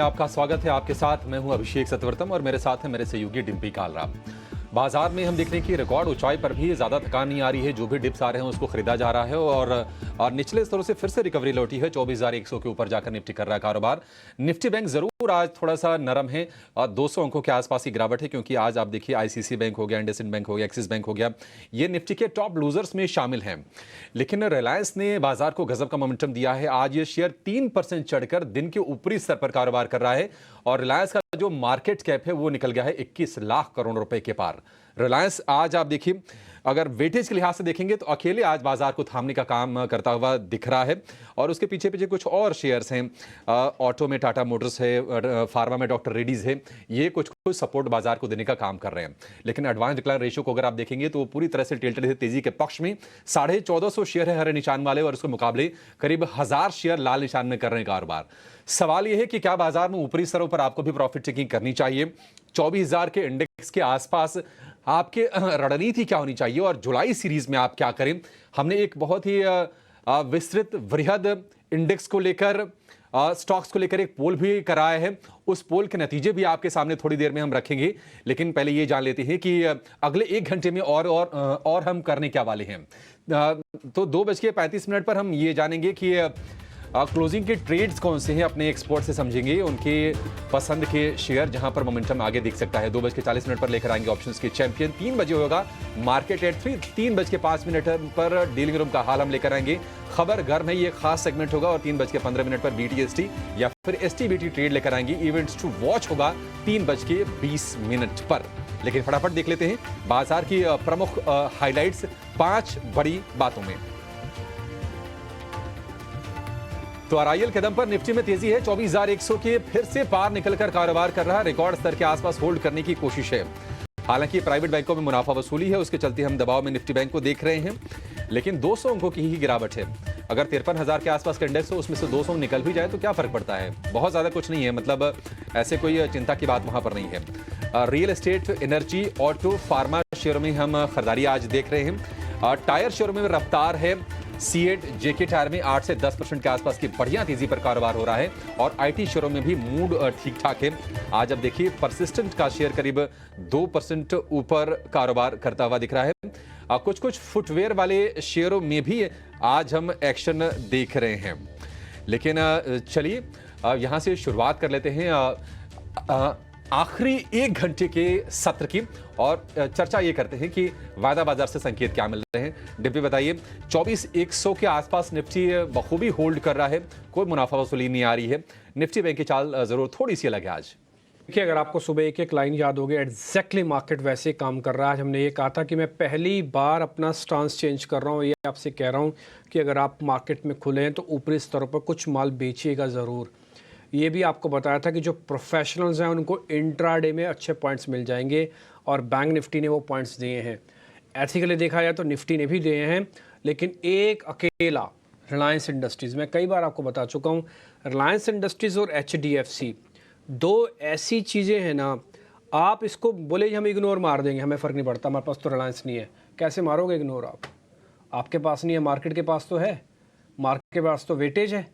आपका स्वागत है। आपके साथ मैं हूं अभिषेक सतवर्तम और मेरे साथ है मेरे सहयोगी डिम्पी कालरा। बाजार में हम देख रहे हैं कि रिकॉर्ड ऊंचाई पर भी ज़्यादा थकान नहीं आ रही है। जो भी डिप्स आ रहे हैं उसको खरीदा जा रहा है और निचले स्तरों से फिर से रिकवरी लौटी है। 24,100 के ऊपर जाकर निफ्टी कर रहा है कारोबार। निफ्टी बैंक जरूर आज थोड़ा सा नरम है और 200 अंकों के आसपास की गिरावट है, क्योंकि आज आप देखिए आईसीसी बैंक हो गया, इंडसइंड बैंक हो गया, एक्सिस बैंक हो गया, ये निफ्टी के टॉप लूजर्स में शामिल हैं। लेकिन रिलायंस ने बाजार को गजब का मोमेंटम दिया है। आज ये शेयर 3% चढ़कर दिन के ऊपरी स्तर पर कारोबार कर रहा है और रिलायंस का जो मार्केट कैप है वो निकल गया है 21 लाख करोड़ रुपए के पार। रिलायंस आज आप देखिए, अगर वेटेज के लिहाज से देखेंगे तो अकेले आज बाजार को थामने का काम करता हुआ दिख रहा है। और उसके पीछे पीछे कुछ और शेयर्स हैं। ऑटो में टाटा मोटर्स है, फार्मा में डॉक्टर रेड्डीज है, ये कुछ सपोर्ट बाजार को देने का काम कर रहे हैं। लेकिन एडवांस डिक्लाइन रेशियो को अगर आप देखेंगे तो वो पूरी तरह से टिल्टेड है तेजी के पक्ष में। 1450 शेयर है हरे निशान वाले और उसके मुकाबले करीब 1000 शेयर लाल निशान में कर रहे हैं कारोबार। सवाल यह है कि क्या बाजार में ऊपरी स्तरों पर आपको भी प्रॉफिट टेकिंग करनी चाहिए? 24,000 के इंडेक्स के आसपास आपके रणनीति क्या होनी चाहिए और जुलाई सीरीज में आप क्या करें? हमने एक बहुत ही विस्तृत वृहद इंडेक्स को लेकर, स्टॉक्स को लेकर एक पोल भी कराया है। उस पोल के नतीजे भी आपके सामने थोड़ी देर में हम रखेंगे। लेकिन पहले ये जान लेते हैं कि अगले 1 घंटे में और हम करने क्या वाले हैं। तो 2:35 पर हम ये जानेंगे कि क्लोजिंग के ट्रेड्स कौन से हैं, अपने एक्सपर्ट से समझेंगे उनके पसंद के शेयर जहां पर मोमेंटम आगे दिख सकता है। 2:40 पर लेकर आएंगे ऑप्शंस के चैंपियन। 3 बजे होगा मार्केट एट 3:05 पर डीलिंग रूम का हाल हम लेकर आएंगे। खबर गर्म है, ये खास सेगमेंट होगा। और 3:15 पर BTST या फिर STBT ट्रेड लेकर आएंगे। इवेंट्स टू वॉच होगा 3:20 पर। लेकिन फटाफट देख लेते हैं बाजार की प्रमुख हाईलाइट्स 5 बड़ी बातों में। तो RIL कदम पर निफ्टी में तेजी है। 24,100 के फिर से पार निकलकर कारोबार कर रहा है। रिकॉर्ड स्तर के आसपास होल्ड करने की कोशिश है। हालांकि प्राइवेट बैंकों में मुनाफा वसूली है, उसके चलते हम दबाव में निफ्टी बैंक को देख रहे हैं। लेकिन 200 अंकों की ही गिरावट है। अगर 53,000 के आसपास का इंडेक्स हो, उसमें से 200 निकल भी जाए तो क्या फर्क पड़ता है? बहुत ज्यादा कुछ नहीं है, मतलब ऐसे कोई चिंता की बात वहां पर नहीं है। Real estate, energy, auto, pharma शेयरों में हम खरीदारी आज देख रहे हैं। टायर शेयरों में रफ्तार है। सीएट, जेके टायर में 8 से 10% के आसपास की बढ़िया तेजी पर कारोबार हो रहा है। और आईटी शेयरों में भी मूड ठीक ठाक है। आज अब देखिए परसिस्टेंट का शेयर करीब 2% ऊपर कारोबार करता हुआ दिख रहा है। कुछ फुटवेयर वाले शेयरों में भी आज हम एक्शन देख रहे हैं। लेकिन चलिए यहां से शुरुआत कर लेते हैं आखिरी 1 घंटे के सत्र की और चर्चा ये करते हैं कि वायदा बाजार से संकेत क्या मिल रहे हैं। डिब्बी बताइए। 24,100 के आसपास निफ्टी बखूबी होल्ड कर रहा है, कोई मुनाफा वसूली नहीं आ रही है। निफ्टी बैंक की चाल जरूर थोड़ी सी अलग है आज। देखिए, अगर आपको सुबह एक लाइन याद होगी, एग्जैक्टली मार्केट वैसे काम कर रहा है। आज हमने ये कहा था कि मैं पहली बार अपना स्टांस चेंज कर रहा हूँ। ये आपसे कह रहा हूँ कि अगर आप मार्केट में खुले हैं तो ऊपरी स्तरों पर कुछ माल बेचिएगा ज़रूर। ये भी आपको बताया था कि जो प्रोफेशनल्स हैं उनको इंट्राडे में अच्छे पॉइंट्स मिल जाएंगे और बैंक निफ्टी ने वो पॉइंट्स दिए हैं। एथिकली देखा जाए तो निफ्टी ने भी दिए हैं, लेकिन एक अकेला रिलायंस इंडस्ट्रीज़, मैं कई बार आपको बता चुका हूँ, रिलायंस इंडस्ट्रीज़ और HDFC 2 ऐसी चीज़ें हैं ना, आप इसको बोले हम इग्नोर मार देंगे, हमें फ़र्क नहीं पड़ता, हमारे पास तो रिलायंस नहीं है। कैसे मारोगे इग्नोर आप? आपके पास नहीं है, मार्केट के पास तो है, मार्केट के पास तो वेटेज है।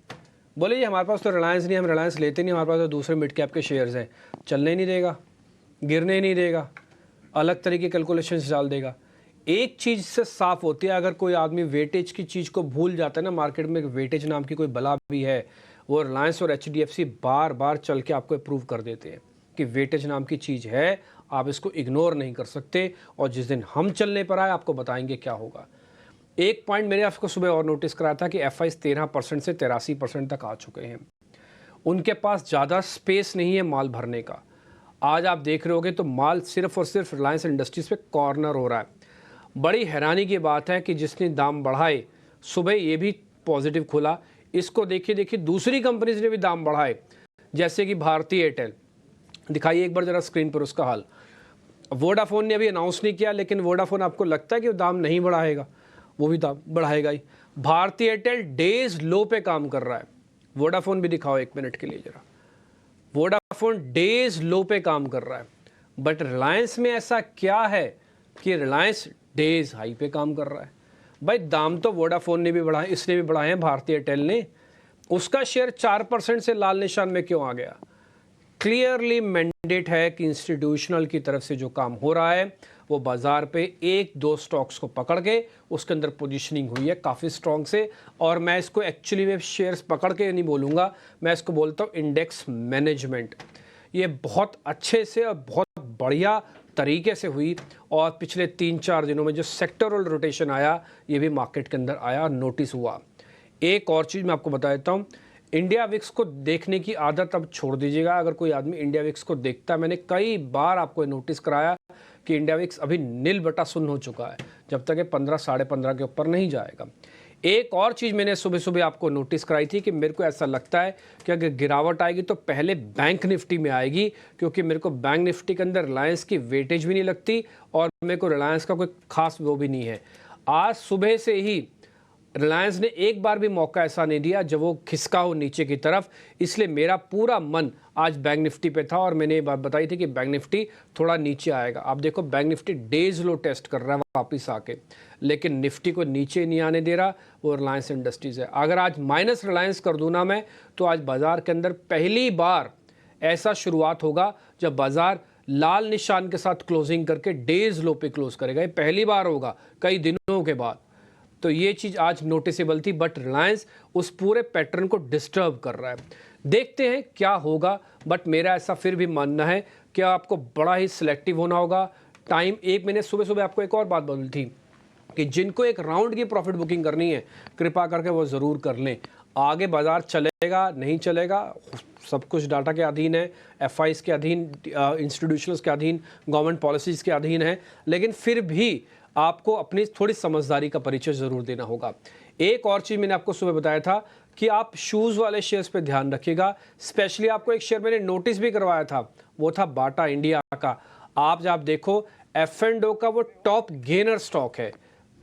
बोले हमारे पास तो रिलायंस नहीं, हम रिलायंस लेते नहीं, हमारे पास तो दूसरे मिड कैप के शेयर्स हैं। चलने नहीं देगा, गिरने नहीं देगा, अलग तरीके कैलकुलेशंस डाल देगा। एक चीज़ से साफ होती है, अगर कोई आदमी वेटेज की चीज़ को भूल जाता है ना, मार्केट में वेटेज नाम की कोई बला भी है, वो रिलायंस और HDFC बार बार चल के आपको प्रूव कर देते हैं कि वेटेज नाम की चीज़ है, आप इसको इग्नोर नहीं कर सकते। और जिस दिन हम चलने पर आए आपको बताएंगे क्या होगा। एक पॉइंट मैंने आपको सुबह और नोटिस कराया था कि FIs 13% से 83% तक आ चुके हैं। उनके पास ज़्यादा स्पेस नहीं है माल भरने का। आज आप देख रहे होगे तो माल सिर्फ और सिर्फ रिलायंस इंडस्ट्रीज़ पे कॉर्नर हो रहा है। बड़ी हैरानी की बात है कि जिसने दाम बढ़ाए, सुबह ये भी पॉजिटिव खुला, इसको देखिए दूसरी कंपनीज ने भी दाम बढ़ाए, जैसे कि भारती एयरटेल। दिखाइए एक बार ज़रा स्क्रीन पर उसका हाल। वोडाफोन ने अभी अनाउंस नहीं किया, लेकिन वोडाफोन आपको लगता है कि वो दाम नहीं बढ़ाएगा, वो भी दाम बढ़ाएगा ही। भारती एयरटेल डेज लो पे काम कर रहा है। वोडाफोन भी दिखाओ 1 मिनट के लिए ज़रा। वोडाफोन डेज लो पे काम कर रहा है। बट रिलायंस में ऐसा क्या है कि रिलायंस डेज हाई पे काम कर रहा है? भाई दाम तो वोडाफोन ने भी बढ़ाए, इसने भी बढ़ाए हैं, भारती एयरटेल ने। उसका शेयर 4% से लाल निशान में क्यों आ गया? क्लियरली मैंडेट है कि इंस्टीट्यूशनल की तरफ से जो काम हो रहा है वो बाजार पे एक दो स्टॉक्स को पकड़ के उसके अंदर पोजीशनिंग हुई है काफ़ी स्ट्रॉन्ग से। और मैं इसको एक्चुअली में शेयर्स पकड़ के नहीं बोलूँगा, मैं इसको बोलता हूँ इंडेक्स मैनेजमेंट। ये बहुत अच्छे से और बहुत बढ़िया तरीके से हुई और पिछले 3-4 दिनों में जो सेक्टरल रोटेशन आया ये भी मार्केट के अंदर आया, नोटिस हुआ। एक और चीज़ मैं आपको बता देता हूँ, इंडिया विक्स को देखने की आदत अब छोड़ दीजिएगा। अगर कोई आदमी इंडिया विक्स को देखता है, मैंने कई बार आपको नोटिस कराया कि इंडिया विक्स अभी 0.0 हो चुका है, जब तक ये 15 साढ़े 15 के ऊपर नहीं जाएगा। एक और चीज़ मैंने सुबह सुबह आपको नोटिस कराई थी कि मेरे को ऐसा लगता है कि अगर गिरावट आएगी तो पहले बैंक निफ्टी में आएगी, क्योंकि मेरे को बैंक निफ्टी के अंदर रिलायंस की वेटेज भी नहीं लगती और मेरे को रिलायंस का कोई खास वो भी नहीं है। आज सुबह से ही रिलायंस ने एक बार भी मौका ऐसा नहीं दिया जब वो खिसका हो नीचे की तरफ, इसलिए मेरा पूरा मन आज बैंक निफ्टी पे था और मैंने ये बात बताई थी कि बैंक निफ्टी थोड़ा नीचे आएगा। आप देखो बैंक निफ्टी डेज लो टेस्ट कर रहा है वापस आके, लेकिन निफ्टी को नीचे नहीं आने दे रहा, वो रिलायंस इंडस्ट्रीज़ है। अगर आज माइनस रिलायंस कर दूँ ना मैं, तो आज बाज़ार के अंदर पहली बार ऐसा शुरुआत होगा जब बाज़ार लाल निशान के साथ क्लोजिंग करके डेज लो पे क्लोज करेगा। ये पहली बार होगा कई दिनों के बाद। तो ये चीज़ आज नोटिसेबल थी, बट रिलायंस उस पूरे पैटर्न को डिस्टर्ब कर रहा है। देखते हैं क्या होगा, बट मेरा ऐसा फिर भी मानना है कि आपको बड़ा ही सिलेक्टिव होना होगा। टाइम एक मैंने सुबह सुबह आपको एक और बात बोली थी कि जिनको एक राउंड की प्रॉफिट बुकिंग करनी है कृपा करके वो ज़रूर कर लें। आगे बाज़ार चलेगा नहीं चलेगा सब कुछ डाटा के अधीन है, एफआईज के अधीन, इंस्टीट्यूशंस के अधीन, गवर्नमेंट पॉलिसीज़ के अधीन है, लेकिन फिर भी आपको अपनी थोड़ी समझदारी का परिचय ज़रूर देना होगा। एक और चीज़ मैंने आपको सुबह बताया था कि आप शूज़ वाले शेयर्स पे ध्यान रखिएगा। स्पेशली आपको एक शेयर मैंने नोटिस भी करवाया था, वो था बाटा इंडिया का। आप देखो F&O का वो टॉप गेनर स्टॉक है,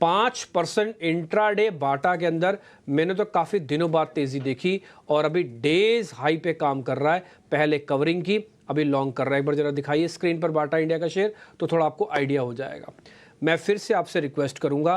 5% इंट्राडे बाटा के अंदर मैंने तो काफ़ी दिनों बाद तेज़ी देखी और अभी डेज हाई पे काम कर रहा है। पहले कवरिंग की, अभी लॉन्ग कर रहा है। एक बार ज़रा दिखाइए स्क्रीन पर बाटा इंडिया का शेयर, तो थोड़ा आपको आइडिया हो जाएगा। मैं फिर से आपसे रिक्वेस्ट करूंगा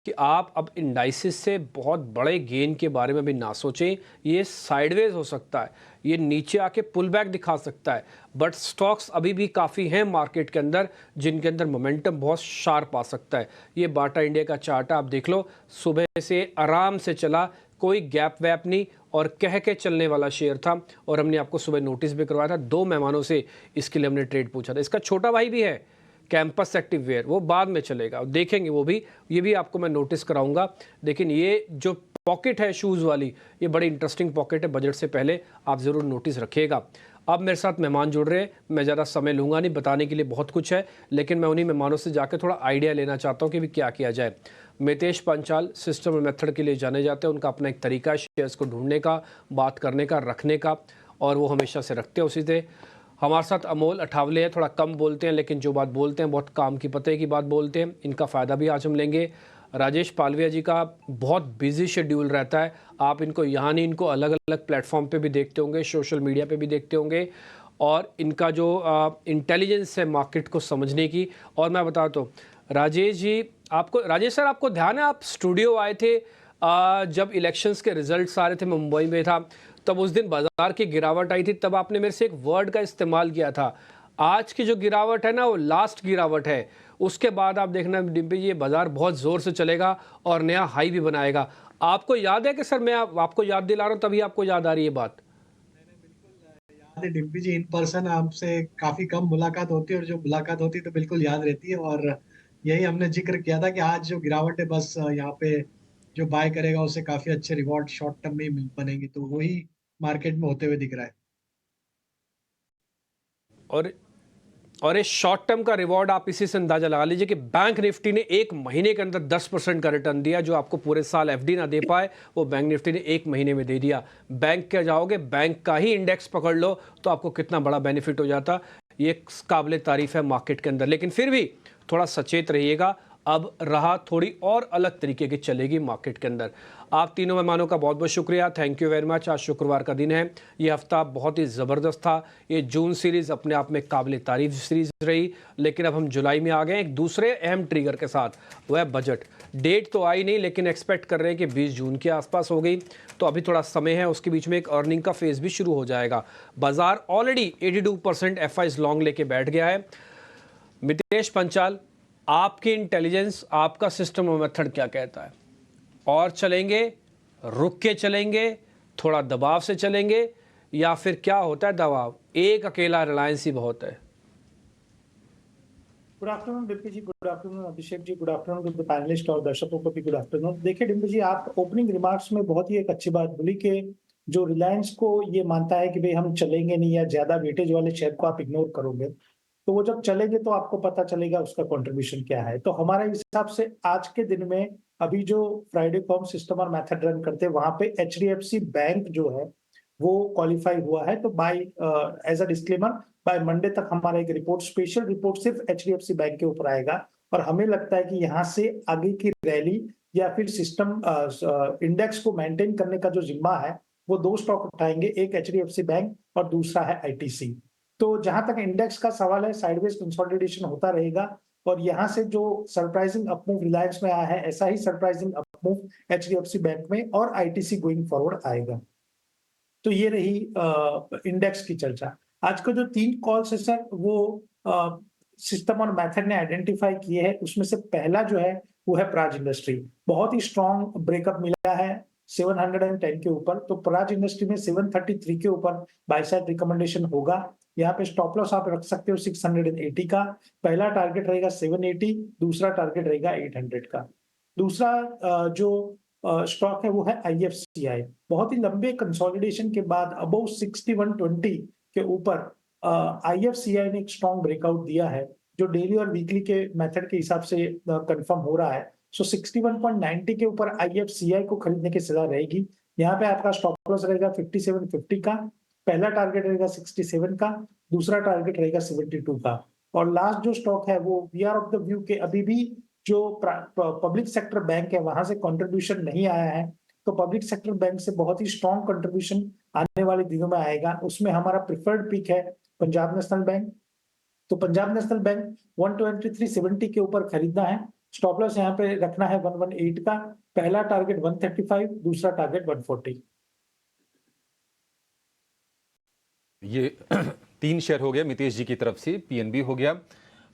कि आप अब इंडाइसिस से बहुत बड़े गेन के बारे में भी ना सोचें। ये साइडवेज हो सकता है, ये नीचे आके पुल बैक दिखा सकता है, बट स्टॉक्स अभी भी काफ़ी हैं मार्केट के अंदर जिनके अंदर मोमेंटम बहुत शार्प आ सकता है। ये बाटा इंडिया का चार्ट आप देख लो, सुबह से आराम से चला, कोई गैप वैप नहीं और कह के चलने वाला शेयर था। और हमने आपको सुबह नोटिस भी करवाया था, 2 मेहमानों से इसके लिए हमने ट्रेड पूछा था। इसका छोटा भाई भी है कैंपस एक्टिव वेयर, वो बाद में चलेगा, देखेंगे वो भी, ये भी आपको मैं नोटिस कराऊंगा। लेकिन ये जो पॉकेट है शूज़ वाली, ये बड़ी इंटरेस्टिंग पॉकेट है, बजट से पहले आप ज़रूर नोटिस रखिएगा। अब मेरे साथ मेहमान जुड़ रहे हैं, मैं ज़्यादा समय लूँगा नहीं, बताने के लिए बहुत कुछ है, लेकिन मैं उन्हीं मेहमानों से जाकर थोड़ा आइडिया लेना चाहता हूँ कि भी क्या किया जाए। मितेश पंचाल सिस्टम और मेथड के लिए जाने जाते हैं, उनका अपना एक तरीका है शेयर्स को ढूंढने का, बात करने का, रखने का, और वो हमेशा से रखते हैं उसी से। हमारे साथ अमोल अठावले हैं, थोड़ा कम बोलते हैं लेकिन जो बात बोलते हैं बहुत काम की पते की बात बोलते हैं, इनका फ़ायदा भी आज हम लेंगे। राजेश पालविया जी का बहुत बिजी शेड्यूल रहता है, आप इनको यहाँ नहीं, इनको अलग अलग प्लेटफॉर्म पे भी देखते होंगे, सोशल मीडिया पे भी देखते होंगे, और इनका जो इंटेलिजेंस है मार्केट को समझने की। और मैं बताता हूँ राजेश जी, राजेश सर आपको ध्यान है, आप स्टूडियो आए थे जब इलेक्शंस के रिजल्ट्स आ रहे थे, मुंबई में था, तब उस दिन बाजार की गिरावट आई थी, तब आपने मेरे से एक वर्ड का इस्तेमाल किया था। आज की जो गिरावट है ना, वो लास्ट गिरावट है, उसके बाद आप देखना डिम्पी जी ये बाजार बहुत ज़ोर से चलेगा और नया हाई भी बनाएगा। आपको याद है कि सर मैं आपको याद दिला रहा हूँ, तभी आपको याद आ रही है बात? याद है डिम्पी जी, इन पर्सन आपसे काफी कम मुलाकात होती है और जो मुलाकात होती है तो बिल्कुल याद रहती है। और यही हमने जिक्र किया था कि आज जो गिरावट है, बस यहाँ पे जो बाय करेगा उसे काफी अच्छे रिवॉर्ड शॉर्ट टर्म में ही बनेंगे, तो वही मार्केट में होते हुए दिख रहा है। और इस शॉर्ट टर्म का रिवॉर्ड आप इसी से अंदाजा लगा लीजिए कि बैंक निफ्टी ने 1 महीने के अंदर 10% का रिटर्न दिया, जो आपको पूरे साल एफडी ना दे पाए वो बैंक निफ्टी ने 1 महीने में दे दिया। बैंक के जाओगे, बैंक का ही इंडेक्स पकड़ लो तो आपको कितना बड़ा बेनिफिट हो जाता। ये काबिल तारीफ है मार्केट के अंदर, लेकिन फिर भी थोड़ा सचेत रहिएगा। अब राह थोड़ी और अलग तरीके की चलेगी मार्केट के अंदर। आप तीनों मेहमानों का बहुत बहुत शुक्रिया, थैंक यू वेरी मच। आज शुक्रवार का दिन है, ये हफ्ता बहुत ही ज़बरदस्त था। ये जून सीरीज़ अपने आप में काबिल तारीफ सीरीज़ रही, लेकिन अब हम जुलाई में आ गए एक दूसरे अहम ट्रिगर के साथ, वह है बजट। डेट तो आई नहीं, लेकिन एक्सपेक्ट कर रहे हैं कि 20 जून के आसपास हो गई, तो अभी थोड़ा समय है। उसके बीच में एक अर्निंग का फेज़ भी शुरू हो जाएगा। बाजार ऑलरेडी 82% एफआईज लॉन्ग लेके बैठ गया है। मितेश पंचाल, आपकी इंटेलिजेंस, आपका सिस्टम और मेथड क्या कहता है? और चलेंगे, रुक के चलेंगे, थोड़ा दबाव से चलेंगे, या फिर क्या होता है दबाव? एक अकेला रिलायंस ही बहुत है। Good afternoon Dimpy ji, good afternoon Abhishek ji, good afternoon to the panellist और दर्शकों को भी गुड आफ्टरनून। देखिए डिम्पी जी, आप ओपनिंग रिमार्क्स में बहुत ही एक अच्छी बात बोली कि जो रिलायंस को ये मानता है कि भाई हम चलेंगे नहीं या ज्यादा वेटेज वाले शेयर को आप इग्नोर करोगे, तो वो जब चलेंगे तो आपको पता चलेगा उसका कंट्रीब्यूशन क्या है। तो हमारे हिसाब से आज के दिन में अभी जो फ्राइडे को हम सिस्टम और मेथड रन करते हैं, वहां पे एचडीएफसी बैंक जो है वो क्वालिफाई हुआ है। तो by as a disclaimer, by Monday तक हमारा एक रिपोर्ट, स्पेशल रिपोर्ट सिर्फ एचडीएफसी बैंक के ऊपर आएगा, और हमें लगता है कि यहाँ से आगे की रैली या फिर सिस्टम इंडेक्स को मेंटेन करने का जो जिम्मा है वो दो स्टॉक उठाएंगे, एक एचडीएफसी बैंक और दूसरा है आईटीसी। तो जहां तक इंडेक्स का सवाल है, साइडवेज कंसोलिडेशन होता रहेगा, और यहाँ से जो सरप्राइजिंग अपमूव रिलायंस में आया है, ऐसा ही सरप्राइजिंग अपमूव एचडीएफसी बैंक में और आईटीसी गोइंग फॉरवर्ड आएगा। तो ये रही इंडेक्स की चर्चा। आज का जो 3 कॉल्स है सर, वो सिस्टम और मेथड ने आइडेंटिफाई किए हैं। उसमें से पहला जो है वो है प्राज इंडस्ट्री। बहुत ही स्ट्रॉन्ग ब्रेकअप मिला है 710 के ऊपर, तो प्राज इंडस्ट्री में 733 के ऊपर बाय साइड रिकमेंडेशन होगा। यहाँ पे स्टॉप लॉस आप रख सकते हो 680 का। पहला टारगेट रहेगा 780, दूसरा टारगेट रहेगा 800 का। दूसरा जो स्टॉक है वो है आईएफसीआई। बहुत ही लंबे कंसोलिडेशन के बाद अबव 6120 के ऊपर आईएफसीआई ने एक स्ट्रॉन्ग ब्रेकआउट दिया है, जो डेली और वीकली के मेथड के हिसाब से कंफर्म हो रहा है। सो 61.90 के ऊपर आईएफसीआई को खरीदने की सलाह रहेगी। यहाँ पे आपका स्टॉप लॉस रहेगा 5750 का, पहला टारगेट रहेगा 67 का, दूसरा टारगेट रहेगा 72 का। और लास्ट जो स्टॉक है वो we are of the view के अभी भी जो पब्लिक सेक्टर बैंक है वहां से कंट्रीब्यूशन नहीं आया है, तो पब्लिक सेक्टर बैंक से बहुत ही स्ट्रॉन्ग कंट्रीब्यूशन आने वाले दिनों में आएगा। उसमें हमारा प्रिफर्ड पिक है पंजाब नेशनल बैंक। तो पंजाब नेशनल बैंक 123.70 के ऊपर खरीदना है। स्टॉप लॉस यहाँ पे रखना है 118 का, पहला टारगेट 135, दूसरा टारगेट 140। ये 3 शेयर हो गया मितेश जी की तरफ से। पीएनबी हो गया,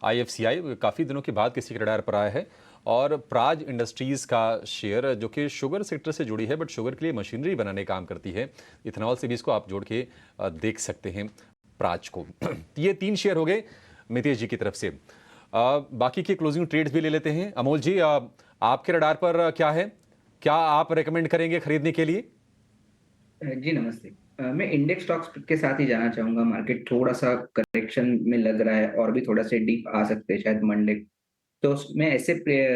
आईएफसीआई काफ़ी दिनों के बाद किसी के रडार पर आया है, और प्राज इंडस्ट्रीज़ का शेयर जो कि शुगर सेक्टर से जुड़ी है, बट शुगर के लिए मशीनरी बनाने का काम करती है। इथेनॉल से भी इसको आप जोड़ के देख सकते हैं प्राज को। ये 3 शेयर हो गए मितेश जी की तरफ से। बाकी के क्लोजिंग ट्रेड्स भी ले लेते हैं। अमोल जी, आपके रडार पर क्या है? क्या आप रेकमेंड करेंगे खरीदने के लिए? जी नमस्ते। मैं इंडेक्स स्टॉक्स के साथ ही जाना चाहूंगा। मार्केट थोड़ा सा करेक्शन में लग रहा है और भी थोड़ा सा डीप आ सकते हैं शायद मंडे। तो मैं ऐसे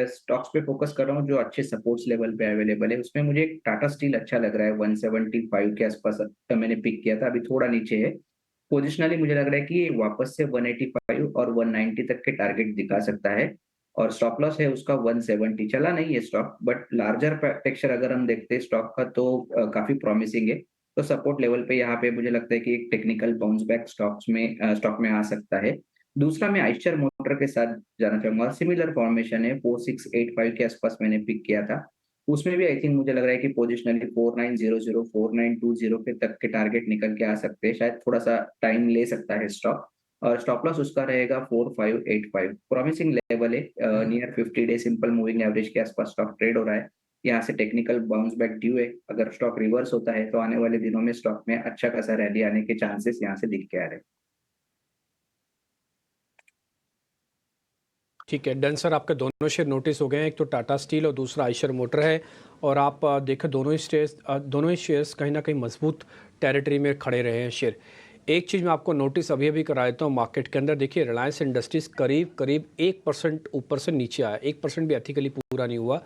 स्टॉक्स पे फोकस कर रहा हूँ जो अच्छे सपोर्ट्स लेवल पे अवेलेबल है। उसमें मुझे टाटा स्टील अच्छा लग रहा है, 175 के आसपास मैंने पिक किया था, अभी थोड़ा नीचे है। पोजिशनली मुझे लग रहा है कि वापस से 185 और 190 तक के टारगेट दिखा सकता है, और स्टॉप लॉस है उसका 170। चला नहीं है स्टॉक, बट लार्जर टेक्सचर अगर हम देखते हैं स्टॉक का तो काफी प्रॉमिसिंग है। तो सपोर्ट लेवल पे यहाँ पे मुझे लगता है कि एक टेक्निकल बाउंस बैक स्टॉक में आ सकता है। दूसरा मैं आइशर मोटर के साथ जाना चाहूंगा। सिमिलर फॉर्मेशन है, 4685 के आसपास मैंने पिक किया था। उसमें भी आई थिंक मुझे लग रहा है कि पोजिशनली 4900 4920 के तक के टारगेट निकल के आ सकते हैं। शायद थोड़ा सा टाइम ले सकता है स्टॉक, और स्टॉप लॉस उसका रहेगा 4585। प्रॉमिसिंग लेवल है, near 50 day simple moving average के आसपास स्टॉक ट्रेड हो रहा है। यहाँ से टेक्निकल बाउंस बैक ड्यू है। अगर स्टॉक रिवर्स होता है तो आने वाले दिनों में स्टॉक में अच्छा खासा रैली आने के चांसेस यहाँ से दिख के आ रहे हैं। ठीक है डन सर, आपके दोनों शेयर नोटिस हो गए हैं, एक तो टाटा स्टील और दूसरा आइशर मोटर है। और आप देखें दोनों ही शेयर्स कहीं ना कहीं मजबूत टेरिटरी में खड़े रहे हैं शेयर। एक चीज़ मैं आपको नोटिस अभी अभी करा देता हूँ मार्केट के अंदर। देखिए रिलायंस इंडस्ट्रीज़ करीब 1% ऊपर से नीचे आया, 1% भी एथिकली पूरा नहीं हुआ,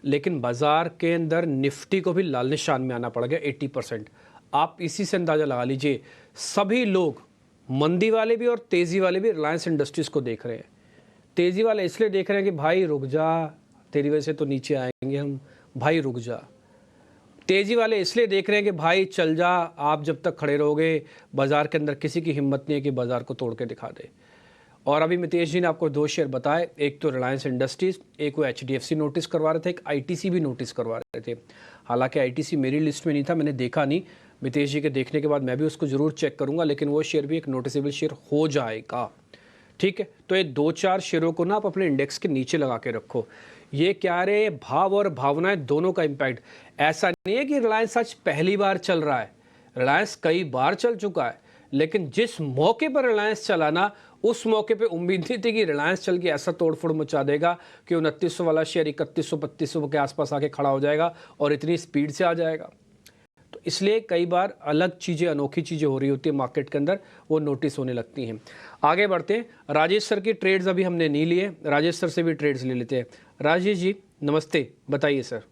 लेकिन बाजार के अंदर निफ्टी को भी लाल निशान में आना पड़ गया 80%। आप इसी से अंदाज़ा लगा लीजिए, सभी लोग मंदी वाले भी और तेज़ी वाले भी रिलायंस इंडस्ट्रीज़ को देख रहे हैं। तेज़ी वाले इसलिए देख रहे हैं कि भाई रुक जा, तेरी वजह से तो नीचे आएंगे हम, भाई रुक जा। तेज़ी वाले इसलिए देख रहे हैं कि भाई चल जा, आप जब तक खड़े रहोगे बाज़ार के अंदर किसी की हिम्मत नहीं है कि बाज़ार को तोड़ के दिखा दे। और अभी मितेश जी ने आपको 2 शेयर बताए, एक तो रिलायंस इंडस्ट्रीज़, एक वो HDFC नोटिस करवा रहे थे, एक ITC भी नोटिस करवा रहे थे। हालांकि ITC मेरी लिस्ट में नहीं था, मैंने देखा नहीं, मितेश जी के देखने के बाद मैं भी उसको ज़रूर चेक करूँगा, लेकिन वो शेयर भी एक नोटिसेबल शेयर हो जाएगा। ठीक है, तो ये 2-4 शेयरों को ना आप अपने इंडेक्स के नीचे लगा के रखो। ये क्या रे, भाव और भावनाएं दोनों का इम्पैक्ट। ऐसा नहीं है कि रिलायंस आज पहली बार चल रहा है, रिलायंस कई बार चल चुका है, लेकिन जिस मौके पर रिलायंस चला ना, उस मौके पे उम्मीद नहीं थी कि रिलायंस चल के ऐसा तोड़फोड़ मचा देगा कि 2900 वाला शेयर 3100-3200 के आसपास आके खड़ा हो जाएगा और इतनी स्पीड से आ जाएगा। तो इसलिए कई बार अलग चीज़ें, अनोखी चीज़ें हो रही होती है मार्केट के अंदर, वो नोटिस होने लगती हैं। आगे बढ़ते हैं, राजेश सर की ट्रेड्स अभी हमने नहीं लिए, राजेश सर से भी ट्रेड्स ले लेते हैं। राजेश जी नमस्ते, बताइए सर।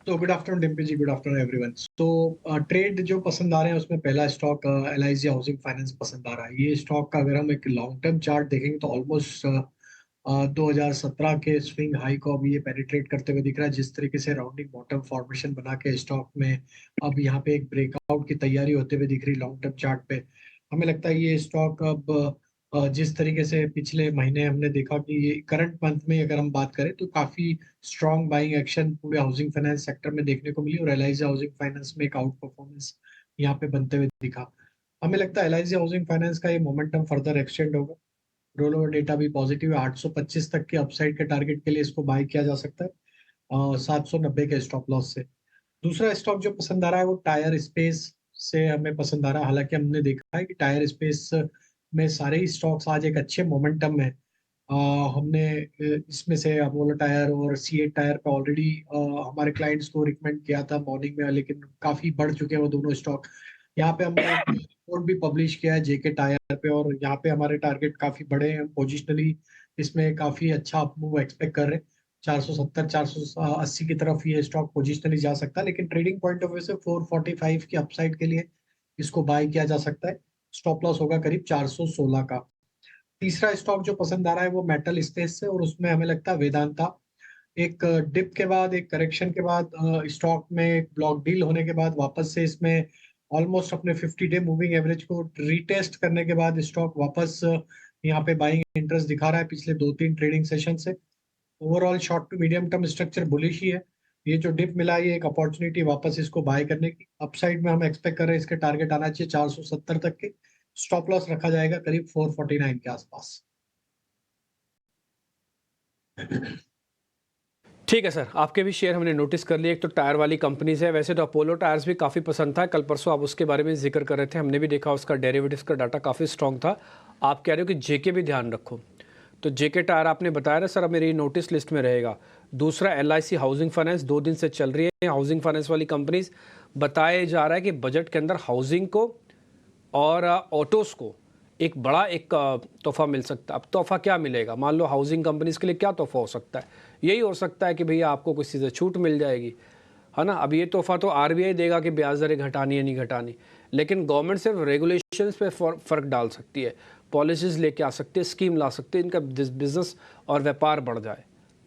तो good afternoon Dimpy ji, good afternoon everyone. तो ट्रेड जो पसंद आ रहे हैं उसमें पहला स्टॉक LIC हाउसिंग फाइनेंस पसंद आ रहा है। ये स्टॉक का अगर हम एक लॉन्ग टर्म चार्ट देखेंगे तो ऑलमोस्ट 2017 के स्विंग हाई को अब ये पेनिट्रेट करते हुए दिख रहा है। जिस तरीके से राउंडिंग बॉटम फॉर्मेशन बना के स्टॉक में अब यहाँ पे एक ब्रेकआउट की तैयारी होते हुए दिख रही लॉन्ग टर्म चार्ट पे, हमें लगता है ये स्टॉक अब जिस तरीके से पिछले महीने हमने देखा कि ये करंट मंथ में अगर हम बात करें तो काफी स्ट्रॉन्ग बाइंग एक्शन पूरे हाउसिंग फाइनेंस सेक्टर में देखने को मिली और LIC हाउसिंग फाइनेंस में एक आउट परफॉर्मेंस यहाँ पे बनते हुए दिखा। हमें लगता है LIC हाउसिंग फाइनेंस का ये मोमेंटम फर्दर एक्सटेंड होगा। रोल ओवर डेटा भी पॉजिटिव है, 825 तक के अपसाइड के टारगेट के लिए इसको बाय किया जा सकता है 790 के स्टॉप लॉस से। दूसरा स्टॉक जो पसंद आ रहा है वो टायर स्पेस से हमें पसंद आ रहा है। हालांकि हमने देखा है कि टायर स्पेस में सारे ही स्टॉक्स आज एक अच्छे मोमेंटम में हमने इसमें से अपोलो टायर और C8 टायर पे ऑलरेडी हमारे क्लाइंट्स को रिकमेंड किया था मॉर्निंग में, लेकिन काफी बढ़ चुके हैं वो दोनों स्टॉक। यहाँ पे हमने रिपोर्ट भी पब्लिश किया है JK टायर पे और यहाँ पे हमारे टारगेट काफी बड़े हैं। पोजिशनली इसमें काफी अच्छा मूव एक्सपेक्ट कर रहे हैं, 470-480 की तरफ ये स्टॉक पोजिशनली जा सकता है, लेकिन ट्रेडिंग पॉइंट ऑफ व्यू से 445 की अपसाइड के लिए इसको बाय किया जा सकता है। स्टॉप लॉस होगा करीब 416 का। तीसरा स्टॉक जो पसंद आ रहा है वो मेटल स्पेस से और उसमें हमें लगता है वेदांता। एक डिप के बाद, एक करेक्शन के बाद, स्टॉक में एक ब्लॉक डील होने के बाद वापस से इसमें ऑलमोस्ट अपने 50 डे मूविंग एवरेज को रीटेस्ट करने के बाद स्टॉक वापस यहाँ पे बाइंग इंटरेस्ट दिखा रहा है पिछले 2-3 ट्रेडिंग सेशन से। Overall short to medium term structure bullish ही है। ये जो डिप मिला है ये एक अपॉर्चुनिटी वापस इसको बाय करने की। अपसाइड में हम एक्सपेक्ट कर रहे हैं इसके टारगेट आना चाहिए 470 तक के। स्टॉप लॉस रखा जाएगा करीब 449 के आसपास। ठीक है सर, आपके भी शेयर हमने नोटिस कर लिए। एक तो टायर वाली कंपनीज है, वैसे तो अपोलो टायर्स भी काफ़ी पसंद था, कल परसों आप उसके बारे में जिक्र कर रहे थे, हमने भी देखा उसका डेरिवेटिव्स का डाटा काफ़ी स्ट्रॉन्ग था। आप कह रहे हो कि JK भी ध्यान रखो, तो JK टायर आपने बताया ना सर, अब मेरी नोटिस लिस्ट में रहेगा। दूसरा LIC हाउसिंग फाइनेंस 2 दिन से चल रही है। हाउसिंग फाइनेंस वाली कंपनीज बताया जा रहा है कि बजट के अंदर हाउसिंग को और ऑटोज़ को एक बड़ा एक तोहफा मिल सकता है। अब तोहफा क्या मिलेगा, मान लो हाउसिंग कंपनीज के लिए क्या तोहफा हो सकता है, यही हो सकता है कि भैया आपको किसी से छूट मिल जाएगी, है ना। अब ये तोहफा तो RBI देगा कि ब्याज दरें घटानी है नहीं घटानी, लेकिन गवर्नमेंट सिर्फ रेगुलेशंस पे फ़र्क डाल सकती है, पॉलिसीज़ लेके आ सकती है, स्कीम ला सकती है, इनका बिजनेस और व्यापार बढ़ जाए।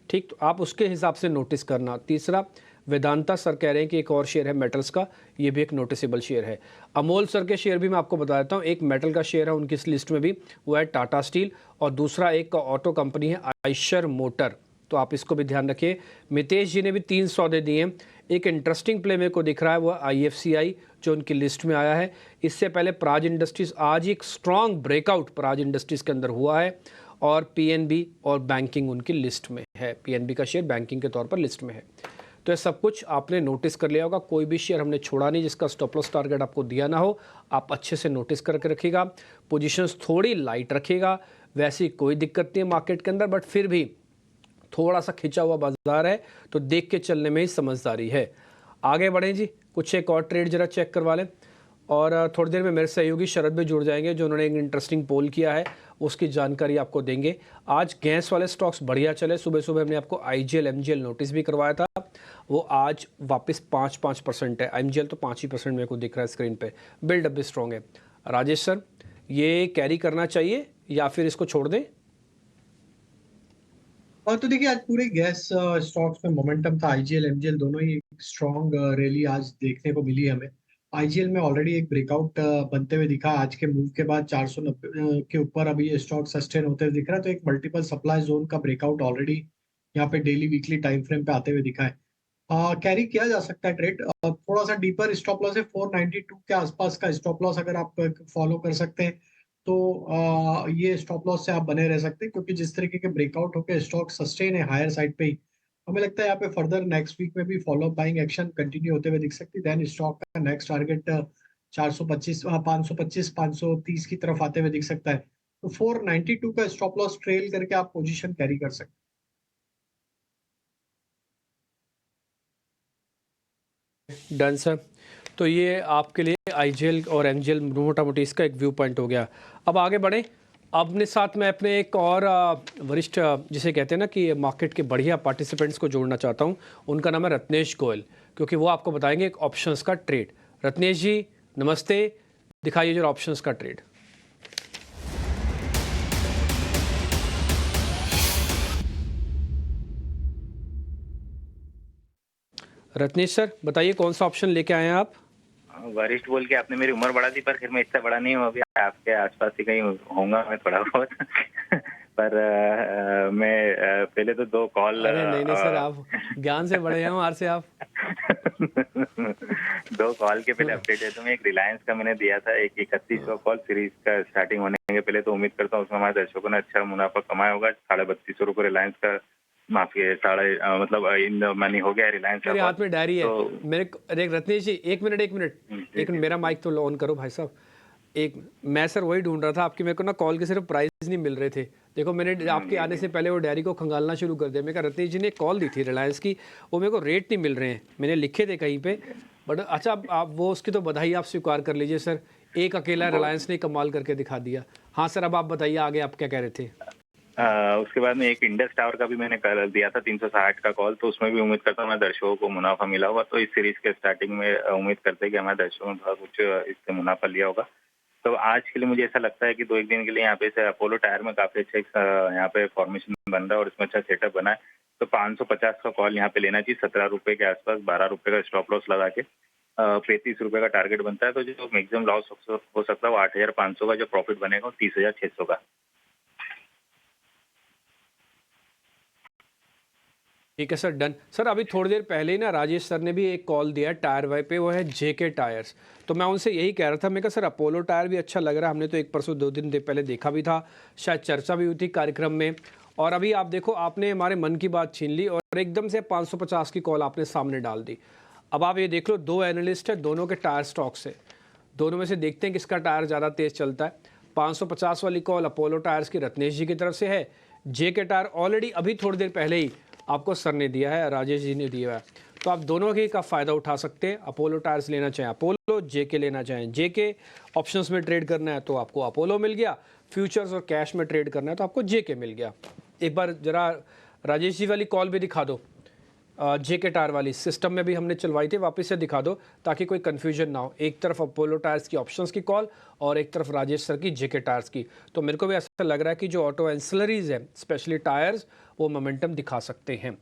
ठीक, तो आप उसके हिसाब से नोटिस करना। तीसरा वेदांता सर कह रहे हैं कि एक और शेयर है मेटल्स का, ये भी एक नोटिसेबल शेयर है। अमोल सर के शेयर भी मैं आपको बता देता हूँ, एक मेटल का शेयर है उनकी इस लिस्ट में भी, वो है टाटा स्टील, और दूसरा एक ऑटो कंपनी है आयशर मोटर, तो आप इसको भी ध्यान रखिए। मितेश जी ने भी 3 सौदे दिए हैं। एक इंटरेस्टिंग प्ले मेरे को दिख रहा है वो IFCI जो उनकी लिस्ट में आया है। इससे पहले प्राज इंडस्ट्रीज़, आज एक स्ट्रॉन्ग ब्रेकआउट प्राज इंडस्ट्रीज़ के अंदर हुआ है, और PNB और बैंकिंग उनकी लिस्ट में है, PNB का शेयर बैंकिंग के तौर पर लिस्ट में है। तो ये सब कुछ आपने नोटिस कर लिया होगा, कोई भी शेयर हमने छोड़ा नहीं जिसका स्टॉप लॉस टारगेट आपको दिया ना हो, आप अच्छे से नोटिस करके रखिएगा। पोजीशंस थोड़ी लाइट रखिएगा, वैसी कोई दिक्कत नहीं है मार्केट के अंदर, बट फिर भी थोड़ा सा खिंचा हुआ बाजार है तो देख के चलने में ही समझदारी है। आगे बढ़ें जी, कुछ एक और ट्रेड जरा चेक करवा लें, और थोड़ी देर में मेरे सहयोगी शरद भी जुड़ जाएंगे जो उन्होंने एक इंटरेस्टिंग पोल किया है, उसकी जानकारी आपको देंगे। आज गैस वाले स्टॉक्स बढ़िया चले, सुबह सुबह हमने आपको IGL MGL नोटिस भी करवाया था, वो आज वापस 5% है, MGL तो 5% मेरे को दिख रहा है स्क्रीन पे, बिल्डअप भी स्ट्रॉन्ग है। राजेश सर, ये कैरी करना चाहिए या फिर इसको छोड़ दें? और तो देखिए आज पूरे गैस स्टॉक्स में मोमेंटम था। आईजीएल एमजीएल दोनों ही स्ट्रॉन्ग रैली आज देखने को मिली हमें। आईजीएल में ऑलरेडी एक ब्रेकआउट बनते हुए दिखा आज के मूव के बाद 490 के ऊपर अभी ये स्टॉक सस्टेन होते हुए दिख रहा है। तो एक मल्टीपल सप्लाई जोन का ब्रेकआउट ऑलरेडी यहाँ पे डेली वीकली टाइम फ्रेम पे आते हुए दिखा है। कैरी किया जा सकता है ट्रेड। थोड़ा सा डीपर स्टॉप लॉस है 492 के आसपास का स्टॉप लॉस अगर आप फॉलो कर सकते हैं तो ये स्टॉप लॉस से आप बने रह सकते हैं, क्योंकि जिस तरीके के ब्रेकआउट होकर स्टॉक सस्टेन है हायर साइड पे ही, हमें लगता है यहाँ पे फर्दर नेक्स्ट वीक में भी follow up buying action continue होते हुए दिख सकती है। देन स्टॉक का नेक्स्ट टारगेट 425 525 530 की तरफ आते हुए दिख सकता है। तो 492 का स्टॉप लॉस ट्रेल करके आप पोजीशन कैरी कर सकते डन सर। तो ये आपके लिए आईजीएल और एमजीएल मोटा मोटी इसका एक व्यू पॉइंट हो गया। अब आगे बढ़ें। अपने साथ मैं अपने एक और वरिष्ठ जिसे कहते हैं ना कि मार्केट के बढ़िया पार्टिसिपेंट्स को जोड़ना चाहता हूँ। उनका नाम है रत्नेश गोयल, क्योंकि वो आपको बताएंगे एक ऑप्शंस का ट्रेड। रत्नेश जी नमस्ते, दिखाइए जो ऑप्शंस का ट्रेड। रत्नेश सर बताइए कौन सा ऑप्शन लेके आए हैं आप? वरिष्ठ बोल के आपने मेरी उम्र बढ़ा दी, पर फिर मैं इससे बड़ा नहीं हूँ, अभी आपके आसपास ही कहीं होऊंगा मैं थोड़ा बहुत पर मैं पहले तो 2 कॉल। अरे नहीं सर, आप ज्ञान से बड़े हैं हमारे से आप 2 कॉल के पहले अपडेट है। तो मैं एक रिलायंस का मैंने दिया था, एक 3100 कॉल सीरीज का स्टार्टिंग होने के पहले। तो उम्मीद करता हूँ उसमें हमारे दर्शकों ने अच्छा मुनाफा कमाया होगा। 3250 रुपये रिलायंस का, माफी है, मतलब इन मनी हो गया रिलायंस का। मेरे हाथ में डायरी है तो मेरे रत्नेश जी, एक मिनट मेरा माइक तो ऑन करो भाई साहब। मैं सर वही ढूंढ रहा था आपकी, मेरे को ना कॉल के सिर्फ प्राइस नहीं मिल रहे थे। देखो मैंने आपके आने से पहले वो डायरी को खंगालना शुरू कर दिया। मैं कहा रत्नेश जी ने कॉल दी थी रिलायंस की, वो मेरे को रेट नहीं मिल रहे हैं, मैंने लिखे थे कहीं पे। बट अच्छा आप वो उसकी तो बधाई आप स्वीकार कर लीजिए सर, एक अकेला रिलायंस ने कमाल करके दिखा दिया। हाँ सर अब आप बताइए आगे आप क्या कह रहे थे? उसके बाद में एक इंडस टावर का भी मैंने कर दिया था 360 का कॉल। तो उसमें भी उम्मीद करता हूँ हमारे दर्शकों को मुनाफा मिला होगा। तो इस सीरीज के स्टार्टिंग में उम्मीद करते हैं कि हमारे दर्शकों ने थोड़ा कुछ इससे मुनाफा लिया होगा। तो आज के लिए मुझे ऐसा लगता है कि 2-1 दिन के लिए यहाँ पे से अपोलो टायर में काफी अच्छा यहाँ पे फॉर्मेशन बन रहा है और इसमें अच्छा सेटअप बना है। तो 550 का कॉल यहाँ पे लेना चाहिए 17 रुपए के आसपास, 12 रुपए का स्टॉप लॉस लगा के 35 रुपए का टारगेट बनता है। तो जो मैक्सिमम लॉस हो सकता है वो 8500 का, जो प्रॉफिट बनेगा वो 30,600 का। ठीक है सर, डन। सर अभी थोड़ी देर पहले ही ना राजेश सर ने भी एक कॉल दिया है टायर वाई पे, वो है जेके टायर्स। तो मैं उनसे यही कह रहा था, मैं कहा सर अपोलो टायर भी अच्छा लग रहा है, हमने तो एक परसों 2 दिन पहले देखा भी था, शायद चर्चा भी हुई थी कार्यक्रम में। और अभी आप देखो आपने हमारे मन की बात छीन ली और एकदम से 550 की कॉल आपने सामने डाल दी। अब आप ये देख लो 2 एनालिस्ट है, दोनों के टायर स्टॉक्स है, दोनों में से देखते हैं किसका टायर ज़्यादा तेज़ चलता है। 550 वाली कॉल अपोलो टायर्स की रत्नेश जी की तरफ से है। जेके टायर ऑलरेडी अभी थोड़ी देर पहले ही आपको सर ने दिया है, राजेश जी ने दिया है। तो आप दोनों ही का फ़ायदा उठा सकते हैं। अपोलो टायर्स लेना चाहें अपोलो, जेके लेना चाहें जेके। ऑप्शंस में ट्रेड करना है तो आपको अपोलो मिल गया, फ्यूचर्स और कैश में ट्रेड करना है तो आपको जेके मिल गया। एक बार ज़रा राजेश जी वाली कॉल भी दिखा दो, जेके टायर वाली सिस्टम में भी हमने चलवाई थी, वापस से दिखा दो ताकि कोई कन्फ्यूजन ना हो। एक तरफ अपोलो टायर्स की ऑप्शंस की कॉल और एक तरफ राजेश सर की जेके टायर्स की। तो मेरे को भी ऐसा लग रहा है कि जो ऑटो एंसिलरीज है स्पेशली टायर्स वो मोमेंटम दिखा सकते हैं।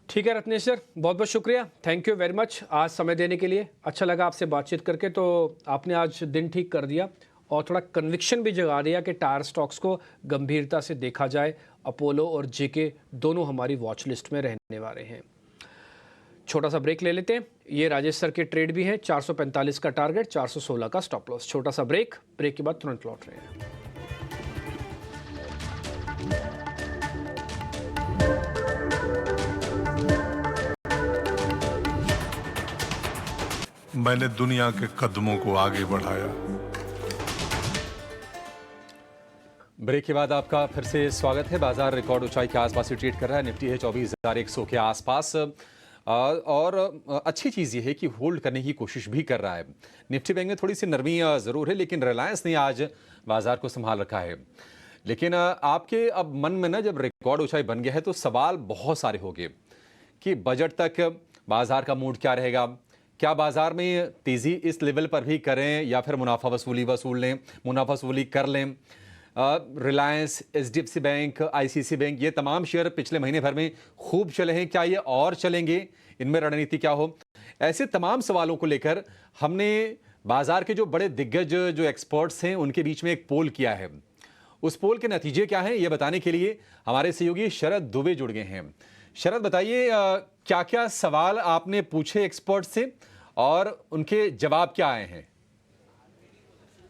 ठीक है रत्नेश सर, बहुत बहुत शुक्रिया, थैंक यू वेरी मच आज समय देने के लिए। अच्छा लगा आपसे बातचीत करके। तो आपने आज दिन ठीक कर दिया और थोड़ा कन्विक्शन भी जगा दिया कि टायर स्टॉक्स को गंभीरता से देखा जाए। अपोलो और जेके दोनों हमारी वॉच लिस्ट में रहने वाले हैं। छोटा सा ब्रेक ले लेते हैं। ये राजेश सर के ट्रेड भी हैं, 445 का टारगेट, 416 का स्टॉप लॉस। छोटा सा ब्रेक के बाद तुरंत लौट रहे हैं। मैंने दुनिया के कदमों को आगे बढ़ाया। ब्रेक के बाद आपका फिर से स्वागत है। बाजार रिकॉर्ड ऊंचाई के आसपास ही ट्रेड कर रहा है। निफ्टी है 24,100 के आसपास और अच्छी चीज़ ये है कि होल्ड करने की कोशिश भी कर रहा है। निफ्टी बैंक में थोड़ी सी नरमी ज़रूर है, लेकिन रिलायंस ने आज बाजार को संभाल रखा है। लेकिन आपके अब मन में ना जब रिकॉर्ड ऊंचाई बन गया है तो सवाल बहुत सारे हो गए कि बजट तक बाजार का मूड क्या रहेगा, क्या बाजार में तेज़ी इस लेवल पर भी करें या फिर मुनाफा वसूली कर लें। Reliance, HDFC bank, ICICI bank, ये तमाम शेयर पिछले महीने भर में खूब चले हैं, क्या ये और चलेंगे? इनमें रणनीति क्या हो? ऐसे तमाम सवालों को लेकर हमने बाजार के जो बड़े दिग्गज जो एक्सपर्ट्स हैं उनके बीच में एक पोल किया है। उस पोल के नतीजे क्या हैं ये बताने के लिए हमारे सहयोगी शरद दुबे जुड़ गए हैं। शरद, बताइए क्या क्या सवाल आपने पूछे एक्सपर्ट से और उनके जवाब क्या आए हैं?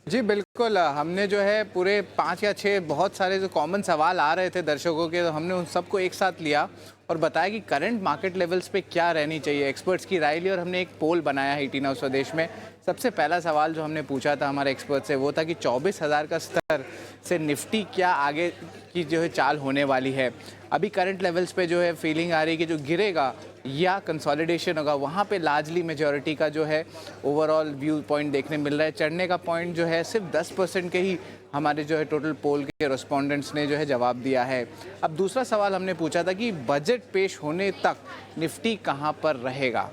जी बिल्कुल, हमने जो है पूरे 5 या 6 बहुत सारे जो कॉमन सवाल आ रहे थे दर्शकों के, तो हमने उन सबको एक साथ लिया और बताया कि करंट मार्केट लेवल्स पे क्या रहनी चाहिए, एक्सपर्ट्स की राय ली और हमने एक पोल बनाया है 18 हाउस स्वदेश में। सबसे पहला सवाल जो हमने पूछा था हमारे एक्सपर्ट से वो था कि 24,000 का स्तर से निफ्टी क्या आगे की जो है चाल होने वाली है। अभी करंट लेवल्स पे जो है फीलिंग आ रही है कि जो गिरेगा या कंसोलिडेशन होगा, वहाँ पे लार्जली मेजॉरिटी का जो है ओवरऑल व्यू पॉइंट देखने मिल रहा है। चढ़ने का पॉइंट जो है सिर्फ 10% के ही हमारे जो है टोटल पोल के रेस्पोंडेंट्स ने जो है जवाब दिया है। अब दूसरा सवाल हमने पूछा था कि बजट पेश होने तक निफ्टी कहाँ पर रहेगा,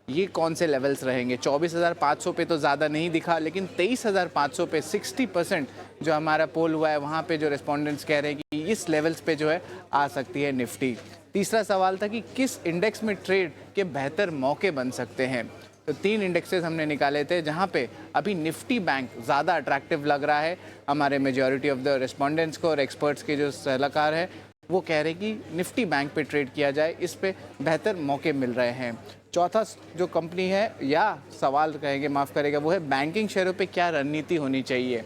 ये कौन से लेवल्स रहेंगे। 24,500 पे तो ज़्यादा नहीं दिखा, लेकिन 23,500 पे 60% जो हमारा पोल हुआ है वहाँ पे जो रेस्पोंडेंट्स कह रहे हैं कि इस लेवल्स पे जो है आ सकती है निफ्टी। तीसरा सवाल था कि किस इंडेक्स में ट्रेड के बेहतर मौके बन सकते हैं। तो 3 इंडेक्सेस हमने निकाले थे जहाँ पे अभी निफ्टी बैंक ज़्यादा अट्रैक्टिव लग रहा है हमारे मेजॉरिटी ऑफ द रेस्पोंडेंट्स को, और एक्सपर्ट्स के जो सलाहकार हैं वो कह रहे हैं कि निफ्टी बैंक पे ट्रेड किया जाए, इस पे बेहतर मौके मिल रहे हैं। चौथा जो कंपनी है या सवाल कहेंगे, माफ़ करेगा, वो है बैंकिंग शेयरों पे क्या रणनीति होनी चाहिए,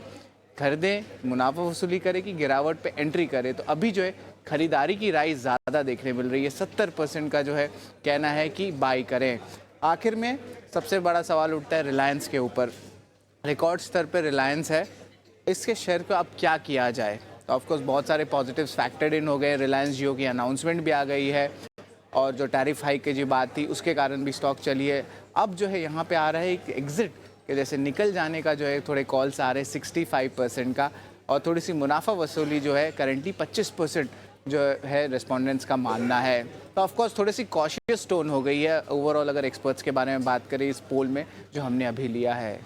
खरीदें, मुनाफा वसूली करें कि गिरावट पे एंट्री करें। तो अभी जो है खरीदारी की राय ज़्यादा देखने मिल रही है, 70% का जो है कहना है कि बाई करें। आखिर में सबसे बड़ा सवाल उठता है रिलायंस के ऊपर। रिकॉर्ड स्तर पर रिलायंस है, इसके शेयर को अब क्या किया जाए। तो ऑफकोर्स बहुत सारे पॉजिटिव्स फैक्टर्ड इन हो गए, रिलायंस जियो की अनाउंसमेंट भी आ गई है और जो टैरिफ हाइक की जो बात थी उसके कारण भी स्टॉक चली है। अब जो है यहाँ पे आ रहा है एक एग्जिट के जैसे निकल जाने का जो है थोड़े कॉल्स आ रहे हैं 65% का, और थोड़ी सी मुनाफा वसूली जो है करंटली 25% जो है रेस्पोंडेंट्स का मानना है। तो ऑफकोर्स थोड़ी सी कॉशियस टोन हो गई है ओवरऑल अगर एक्सपर्ट्स के बारे में बात करें इस पोल में जो हमने अभी लिया है।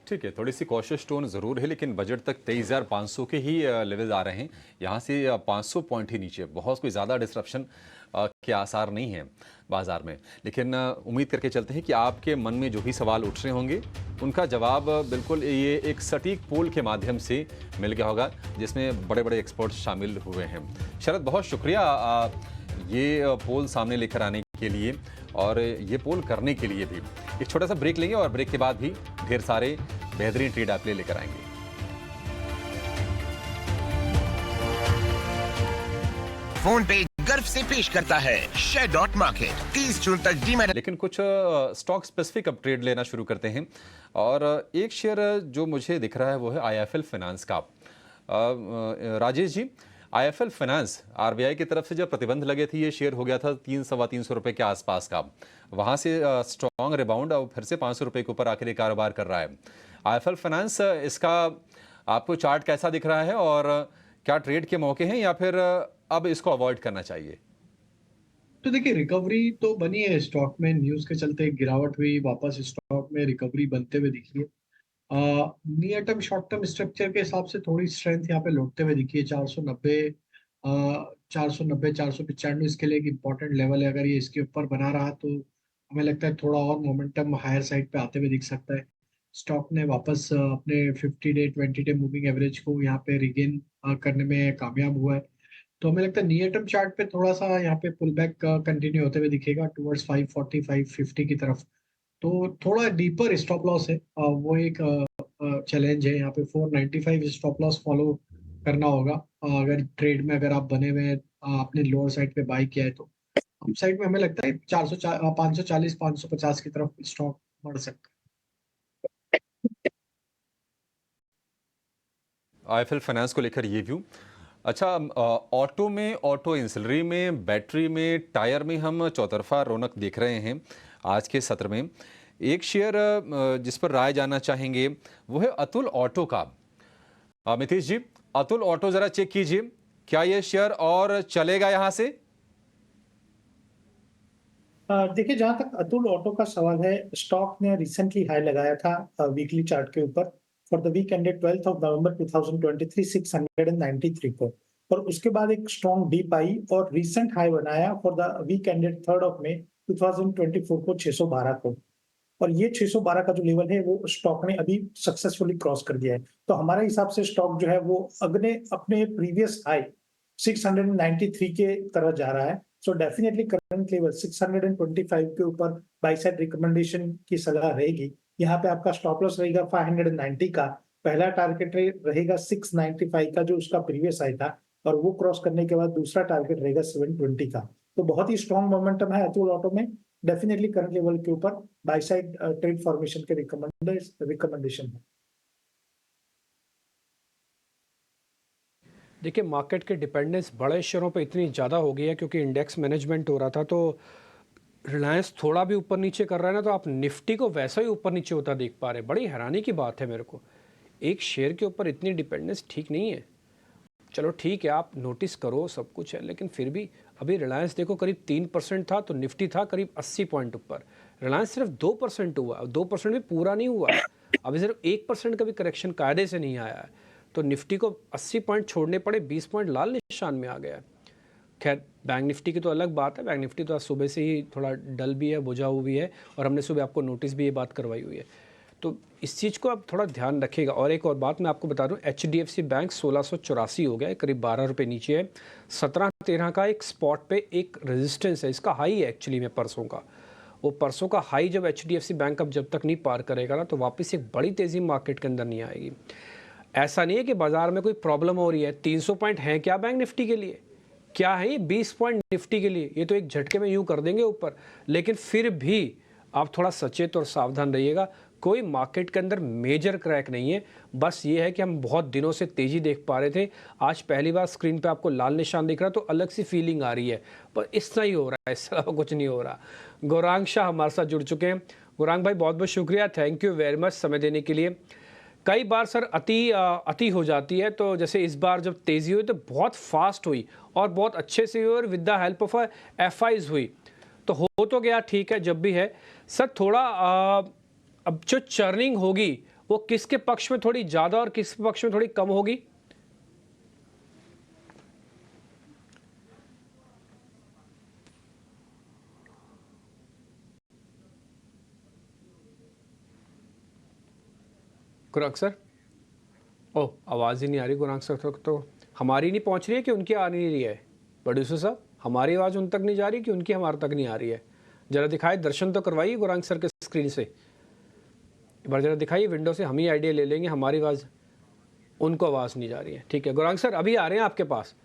ठीक है, थोड़ी सी कॉशियस टोन ज़रूर है, लेकिन बजट तक 23,500 के ही लेवल आ रहे हैं। यहाँ से 500 पॉइंट ही नीचे, बहुत कोई ज़्यादा डिस्रप्शन के आसार नहीं है बाजार में। लेकिन उम्मीद करके चलते हैं कि आपके मन में जो भी सवाल उठ रहे होंगे उनका जवाब बिल्कुल ये एक सटीक पोल के माध्यम से मिल गया होगा जिसमें बड़े बड़े एक्सपर्ट्स शामिल हुए हैं। शरद, बहुत शुक्रिया ये पोल सामने लेकर आने के लिए और ये पोल करने के लिए भी। एक छोटा सा ब्रेक लेंगे और ब्रेक के बाद भी ढेर सारे बेहतरीन ट्रेड आप लेकर आएंगे। फोन पे गर्व से पेश करता है शेयर मार्केट 30 जून तक डीमैट। लेकिन कुछ स्टॉक स्पेसिफिक अब ट्रेड लेना शुरू करते हैं और एक शेयर जो मुझे दिख रहा है वो है आईएफएल फाइनेंस का। Rajesh ji, IFL finance RBI की तरफ से जब प्रतिबंध लगे थे ये शेयर हो गया था 300-325 रुपए के आसपास का, वहां से स्ट्रॉन्ग रिबाउंड और फिर से 500 रुपए के ऊपर आकर ये कारोबार कर रहा है। आईएफएल फाइनेंस, इसका आपको चार्ट कैसा दिख रहा है और क्या ट्रेड के मौके हैं या फिर अब इसको अवॉइड करना चाहिए? तो देखिए, रिकवरी तो बनी है स्टॉक में, न्यूज के चलते गिरावट हुई, वापस स्टॉक में रिकवरी बनते हुए दिखी है। Near term short term structure के हिसाब से थोड़ी स्ट्रेंथ यहाँ पे लौटते हुए दिखी है। 490 495 इसके लिए एक इंपॉर्टेंट लेवल है। अगर ये इसके ऊपर बना रहा तो हमें लगता है थोड़ा और मोमेंटम हायर साइड पे आते हुए दिख सकता है। स्टॉक ने वापस अपने 50 डे 20 डे मूविंग एवरेज को यहाँ पे रिगेन करने में कामयाब हुआ है। तो हमें लगता है नियर टर्म चार्ट पे थोड़ा सा यहाँ पे पुल बैक कंटिन्यू होते हुए दिखेगा टुवर्ड्स 540 550 की तरफ। तो थोड़ा डीपर स्टॉप लॉस है, वो एक चैलेंज है। यहाँ पे 495 स्टॉप लॉस फॉलो करना होगा अगर ट्रेड में अगर आप बने हुए आपने लोअर साइड पे बाई किया है तो। अप साइड में हमें लगता है 540 550 की तरफ स्टॉक बढ़ सकता है। आईएफएल फाइनेंस को लेकर ये व्यू। अच्छा, ऑटो में, ऑटो इंसलरी में, बैटरी में, टायर में हम चौतरफा रौनक देख रहे हैं आज के सत्र में। एक शेयर जिस पर राय जानना चाहेंगे वो है अतुल ऑटो का। मितेश जी, अतुल ऑटो जरा चेक कीजिए, क्या ये शेयर और चलेगा यहां से? देखिए, जहां तक अतुल ऑटो का सवाल है, स्टॉक ने रिसेंटली हाई लगाया था वीकली चार्ट के ऊपर for the week ended 12th of November 2023 693 को, और उसके बाद एक स्ट्रॉन्ग डीप आई और रीसेंट हाई बनाया for the week ended 3rd of May 2024 को 612 को, और ये 612 का जो लेवल है वो स्टॉक ने अभी सक्सेसफुली क्रॉस कर दिया है। तो हमारे हिसाब से स्टॉक जो है वो अपने प्रीवियस हाई 693 के तरह जा रहा है। सो डेफिनेटली करंट लेवल 625 के ऊपर बाय साइड रिकमेंडेशन की सलाह रहेगी। यहाँ पे आपका स्टॉप लॉस रहेगा 590 का, पहला टारगेट रहेगा 695 का जो उसका प्रीवियस हाई था, और वो क्रॉस करने के बाद दूसरा टारगेट रहेगा 720 का। तो बहुत ही स्ट्रॉन्ग मोमेंटम है अतुल ऑटो में, डेफिनेटली करंट लेवल के ऊपर बाय साइड ट्रेड फॉर्मेशन के रिकमेंडेशन है। देखिए, मार्केट के डिपेंडेंस बड़े शेयरों पे इतनी ज़्यादा हो गई है क्योंकि इंडेक्स मैनेजमेंट हो रहा था, तो रिलायंस थोड़ा भी ऊपर नीचे कर रहा है ना, तो आप निफ्टी को वैसा ही ऊपर नीचे होता देख पा रहे हैं। बड़ी हैरानी की बात है मेरे को, एक शेयर के ऊपर इतनी डिपेंडेंस ठीक नहीं है। चलो ठीक है, आप नोटिस करो सब कुछ है, लेकिन फिर भी अभी रिलायंस देखो करीब 3% था, तो निफ्टी था करीब 80 पॉइंट ऊपर। रिलायंस सिर्फ 2% हुआ, 2% भी पूरा नहीं हुआ, अभी सिर्फ 1% का भी करेक्शन कायदे से नहीं आया है। तो निफ्टी को 80 पॉइंट छोड़ने पड़े, 20 पॉइंट लाल निशान में आ गया है। खैर, बैंक निफ्टी की तो अलग बात है, बैंक निफ्टी तो आज सुबह से ही थोड़ा डल भी है, बुझाऊ भी है, और हमने सुबह आपको नोटिस भी ये बात करवाई हुई है। तो इस चीज़ को आप थोड़ा ध्यान रखिएगा। और एक और बात मैं आपको बता दूं, HDFC बैंक 1684 हो गया है, करीब 12 रुपये नीचे है। 1713 का एक स्पॉट पे एक रेजिस्टेंस है, इसका हाई है एक्चुअली में परसों का। वो परसों का हाई जब HDFC बैंक अब जब तक नहीं पार करेगा ना, तो वापस एक बड़ी तेज़ी मार्केट के अंदर नहीं आएगी। ऐसा नहीं है कि बाजार में कोई प्रॉब्लम हो रही है। 300 पॉइंट है क्या बैंक निफ्टी के लिए, क्या है ये 20 पॉइंट निफ्टी के लिए, ये तो एक झटके में यूँ कर देंगे ऊपर। लेकिन फिर भी आप थोड़ा सचेत और सावधान रहिएगा। कोई मार्केट के अंदर मेजर क्रैक नहीं है, बस ये है कि हम बहुत दिनों से तेज़ी देख पा रहे थे, आज पहली बार स्क्रीन पे आपको लाल निशान दिख रहा है, तो अलग सी फीलिंग आ रही है, पर इतना ही हो रहा है, इससे अलावा कुछ नहीं हो रहा। गौरांग शाह हमारे साथ जुड़ चुके हैं। गौरांग भाई बहुत बहुत शुक्रिया, थैंक यू वेरी मच समय देने के लिए। कई बार सर अति हो जाती है, तो जैसे इस बार जब तेज़ी हुई तो बहुत फास्ट हुई और बहुत अच्छे से हुई, और with the help of FIs हुई, तो हो तो गया ठीक है जब भी है। सर थोड़ा अब जो चर्निंग होगी वो किसके पक्ष में थोड़ी ज़्यादा और किसके पक्ष में थोड़ी कम होगी? गुरांग सर, ओह आवाज़ ही नहीं आ रही गुरांग सर तक, तो हमारी नहीं पहुंच रही है कि उनकी आ नहीं रही है? प्रोड्यूसर साहब, हमारी आवाज़ उन तक नहीं जा रही कि उनकी हमारे तक नहीं आ रही है? ज़रा दिखाए, दर्शन तो करवाइए गुरांग सर के स्क्रीन से, एक बार ज़रा दिखाइए विंडो से, हम ही आइडिया ले लेंगे। हमारी आवाज़ उनको आवाज़ नहीं जा रही है, ठीक है। गुरांग सर अभी आ रहे हैं आपके पास,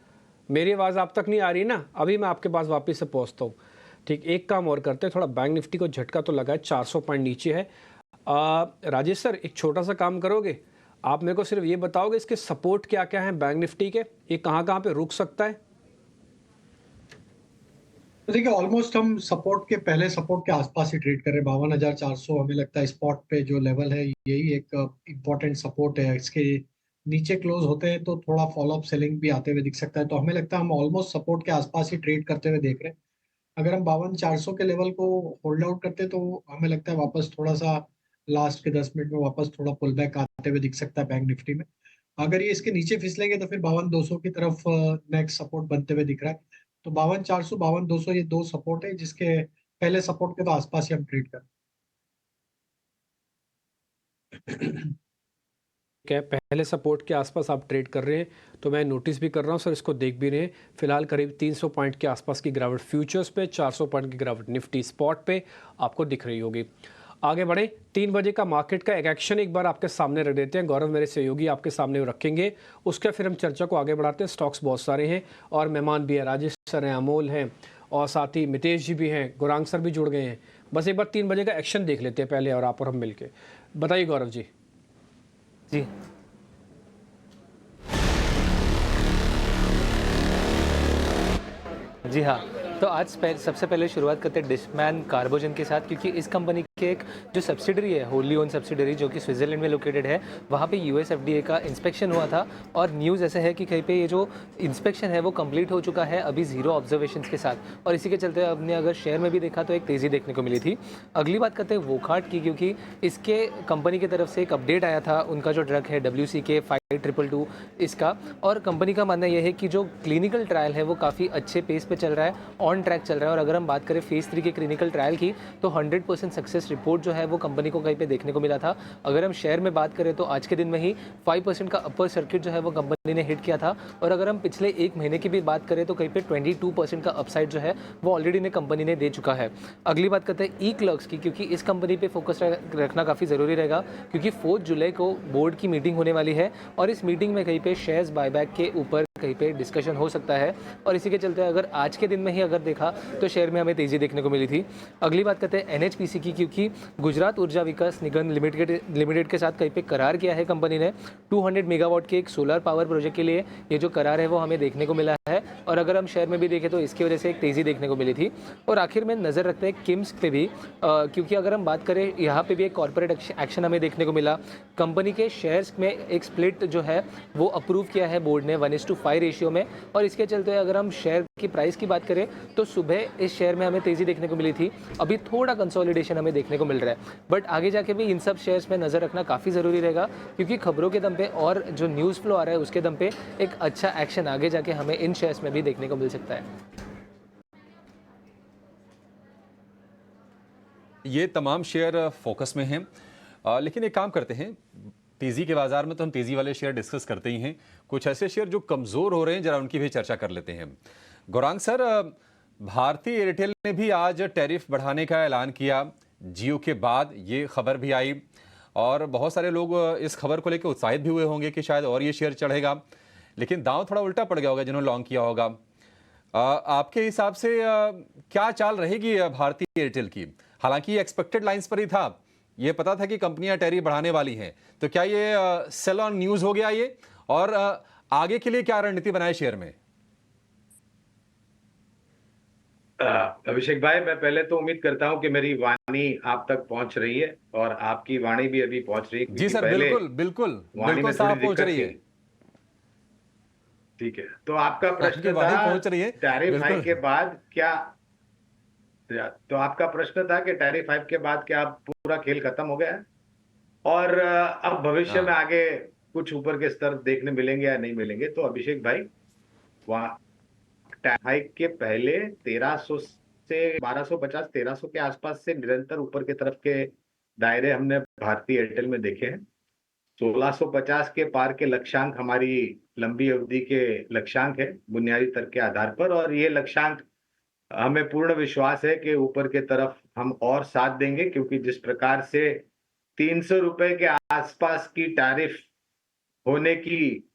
मेरी आवाज़ आप तक नहीं आ रही ना, अभी मैं आपके पास वापस से पहुँचता हूँ। ठीक, एक काम और करते हैं, थोड़ा बैंक निफ्टी को झटका तो लगा है, 400 पॉइंट नीचे है। राजेश सर एक छोटा सा काम करोगे, आप मेरे को सिर्फ ये बताओगे इसके सपोर्ट क्या क्या हैं बैंक निफ्टी के, ये कहाँ कहाँ पे रुक सकता है? देखिए, ऑलमोस्ट हम सपोर्ट के पहले सपोर्ट के आसपास ही ट्रेड कर रहे हैं। 52,400 हमें लगता है स्पॉट पे जो लेवल है यही एक इम्पोर्टेंट सपोर्ट है। इसके नीचे क्लोज होते हैं तो थोड़ा फॉलोअप सेलिंग भी आते हुए दिख सकता है, तो हमें लगता है हम ऑलमोस्ट सपोर्ट के आसपास ही ट्रेड करते हुए देख रहे हैं। अगर हम 52,400 के लेवल को होल्ड आउट करते तो हमें लगता है वापस थोड़ा सा लास्ट के 10 मिनट में वापस थोड़ा पुल बैक आते हुए दिख सकता है बैंक निफ्टी में। अगर ये इसके नीचे फिसलेंगे तो फिर 52,200 की तरफ नेक्स्ट सपोर्ट बनते हुए दिख रहा है। तो 52,400 52,200 ये दो सपोर्ट है, जिसके पहले सपोर्ट के तो आसपास ही हम ट्रेड कर। क्या पहले सपोर्ट के आसपास आप ट्रेड कर रहे हैं, तो मैं नोटिस भी कर रहा हूं सर, इसको देख भी रहे हैं। फिलहाल करीब 300 पॉइंट के आसपास की गिरावट फ्यूचर्स पे, 400 पॉइंट की गिरावट निफ्टी स्पॉट पे आपको दिख रही होगी। आगे बढ़े, 3 बजे का मार्केट का एक एक्शन एक बार आपके सामने रख देते हैं। गौरव मेरे सहयोगी आपके सामने रखेंगे, उसके फिर हम चर्चा को आगे बढ़ाते हैं। स्टॉक्स बहुत सारे हैं और मेहमान भी है, राजेश सर हैं, अमोल हैं, और साथ ही मितेश जी भी हैं, गुरांग सर भी जुड़ गए हैं। बस एक बार 3 बजे का एक्शन देख लेते हैं पहले, और आप और हम मिलके। बताइए गौरव जी। जी जी हाँ, तो आज सबसे पहले शुरुआत करते हैं डिशमैन कार्बोजन के साथ, क्योंकि इस कंपनी कि एक जो सब्सिडरी है, होली ओन सब्सिडरी जो कि स्विट्ज़रलैंड में लोकेटेड है, वहाँ पे यूएस एफडीए का इंस्पेक्शन हुआ था और न्यूज़ ऐसे है कि कहीं पे ये जो इंस्पेक्शन है वो कंप्लीट हो चुका है अभी 0 ऑब्जर्वेशंस के साथ, और इसी के चलते हमने अगर शेयर में भी देखा तो एक तेज़ी देखने को मिली थी। अगली बात करते हैं वोकहार्ट की, क्योंकि इसके कंपनी की तरफ से एक अपडेट आया था उनका जो ड्रग है WCK 5222 इसका, और कंपनी का मानना यह है कि जो क्लिनिकल ट्रायल है वो काफ़ी अच्छे पेस पे चल रहा है, ऑन ट्रैक चल रहा है। और अगर हम बात करें फेज़ 3 के क्लिनिकल ट्रायल की तो 100% सक्सेस रिपोर्ट जो है वो कंपनी को कहीं पे देखने को मिला था। अगर हम शेयर में बात करें तो आज के दिन में ही 5% का अपर सर्किट जो है वो कंपनी ने हिट किया था, और अगर हम पिछले एक महीने की भी बात करें तो कहीं पे 22% का अपसाइड जो है वो ऑलरेडी ने कंपनी ने दे चुका है। अगली बात करते हैं ई-क्लर्क्स की, क्योंकि इस कंपनी पे फोकस रखना काफ़ी ज़रूरी रहेगा, क्योंकि 4 जुलाई को बोर्ड की मीटिंग होने वाली है और इस मीटिंग में कहीं पे शेयर्स बायबैक के ऊपर कहीं पे डिस्कशन हो सकता है, और इसी के चलते अगर आज के दिन में ही अगर देखा तो शेयर में हमें तेज़ी देखने को मिली थी। अगली बात करते हैं NHPC की, क्योंकि गुजरात ऊर्जा विकास निगम लिमिटेड के साथ कहीं पे करार किया है कंपनी ने 200 मेगावाट के एक सोलर पावर प्रोजेक्ट के लिए। ये जो करार है वो हमें देखने को मिला है, और अगर हम शेयर में भी देखें तो इसकी वजह से एक तेज़ी देखने को मिली थी। और आखिर में नज़र रखते हैं किम्स पे भी, क्योंकि अगर हम बात करें यहाँ पे भी एक कॉर्पोरेट एक्शन हमें देखने को मिला। कंपनी के शेयर्स में एक स्प्लिट जो है वो अप्रूव किया है बोर्ड ने 1:5 रेशियो में, और इसके चलते अगर हम शेयर की प्राइस की बात करें तो सुबह इस शेयर में हमें तेज़ी देखने को मिली थी। अभी थोड़ा कंसोलिडेशन हमें देखने को मिल रहा है, बट आगे जाके भी इन सब शेयर्स में नज़र रखना काफ़ी ज़रूरी रहेगा, क्योंकि खबरों के दम पे और जो न्यूज़ फ्लो आ रहा है उसके दम पे एक अच्छा एक्शन आगे जाके हमें इन शेयर्स में भी देखने को मिल सकता है। ये तमाम शेयर फोकस में हैं, लेकिन एक काम करते हैं, तेज़ी के बाजार में तो हम तेज़ी वाले शेयर डिस्कस करते ही हैं, कुछ ऐसे शेयर जो कमज़ोर हो रहे हैं जरा उनकी भी चर्चा कर लेते हैं। गौरांग सर, भारतीय एयरटेल ने भी आज टैरिफ बढ़ाने का ऐलान किया, जियो के बाद ये खबर भी आई और बहुत सारे लोग इस खबर को लेकर उत्साहित भी हुए होंगे कि शायद और ये शेयर चढ़ेगा, लेकिन दांव थोड़ा उल्टा पड़ गया होगा जिन्होंने लॉन्ग किया होगा। आपके हिसाब से क्या चाल रहेगी भारतीय एयरटेल की? हालांकि ये एक्सपेक्टेड लाइंस पर ही था, ये पता था कि कंपनियां टैरिफ बढ़ाने वाली हैं, तो क्या ये सेल ऑन न्यूज हो गया ये? और आगे के लिए क्या रणनीति बनाए शेयर में? अभिषेक भाई, मैं पहले तो उम्मीद करता हूं कि मेरी वाणी आप तक पहुंच रही है और आपकी वाणी भी अभी पहुंच रही है। जी सर, बिल्कुल बिल्कुल बिल्कुल साफ पहुंच रही है। ठीक है, तो आपका प्रश्न था टैरिफ हाइक के बाद क्या, तो आपका प्रश्न था कि टैरिफ हाइक के बाद क्या पूरा खेल खत्म हो गया है और अब भविष्य में आगे कुछ ऊपर के स्तर देखने मिलेंगे या नहीं मिलेंगे? तो अभिषेक भाई, वहां टैरिफ हाइक के पहले 1300 से 1250 1300 के आसपास से निरंतर ऊपर के तरफ के दायरे हमने भारतीय एयरटेल में देखे हैं। 1650 के पार के लक्ष्यांक हमारी लंबी अवधि के लक्ष्यांक है बुनियादी तर्क के आधार पर, और ये लक्ष्यांक हमें पूर्ण विश्वास है कि ऊपर के तरफ हम और साथ देंगे, क्योंकि जिस प्रकार से 300 रुपए के आसपास की टैरिफ होने की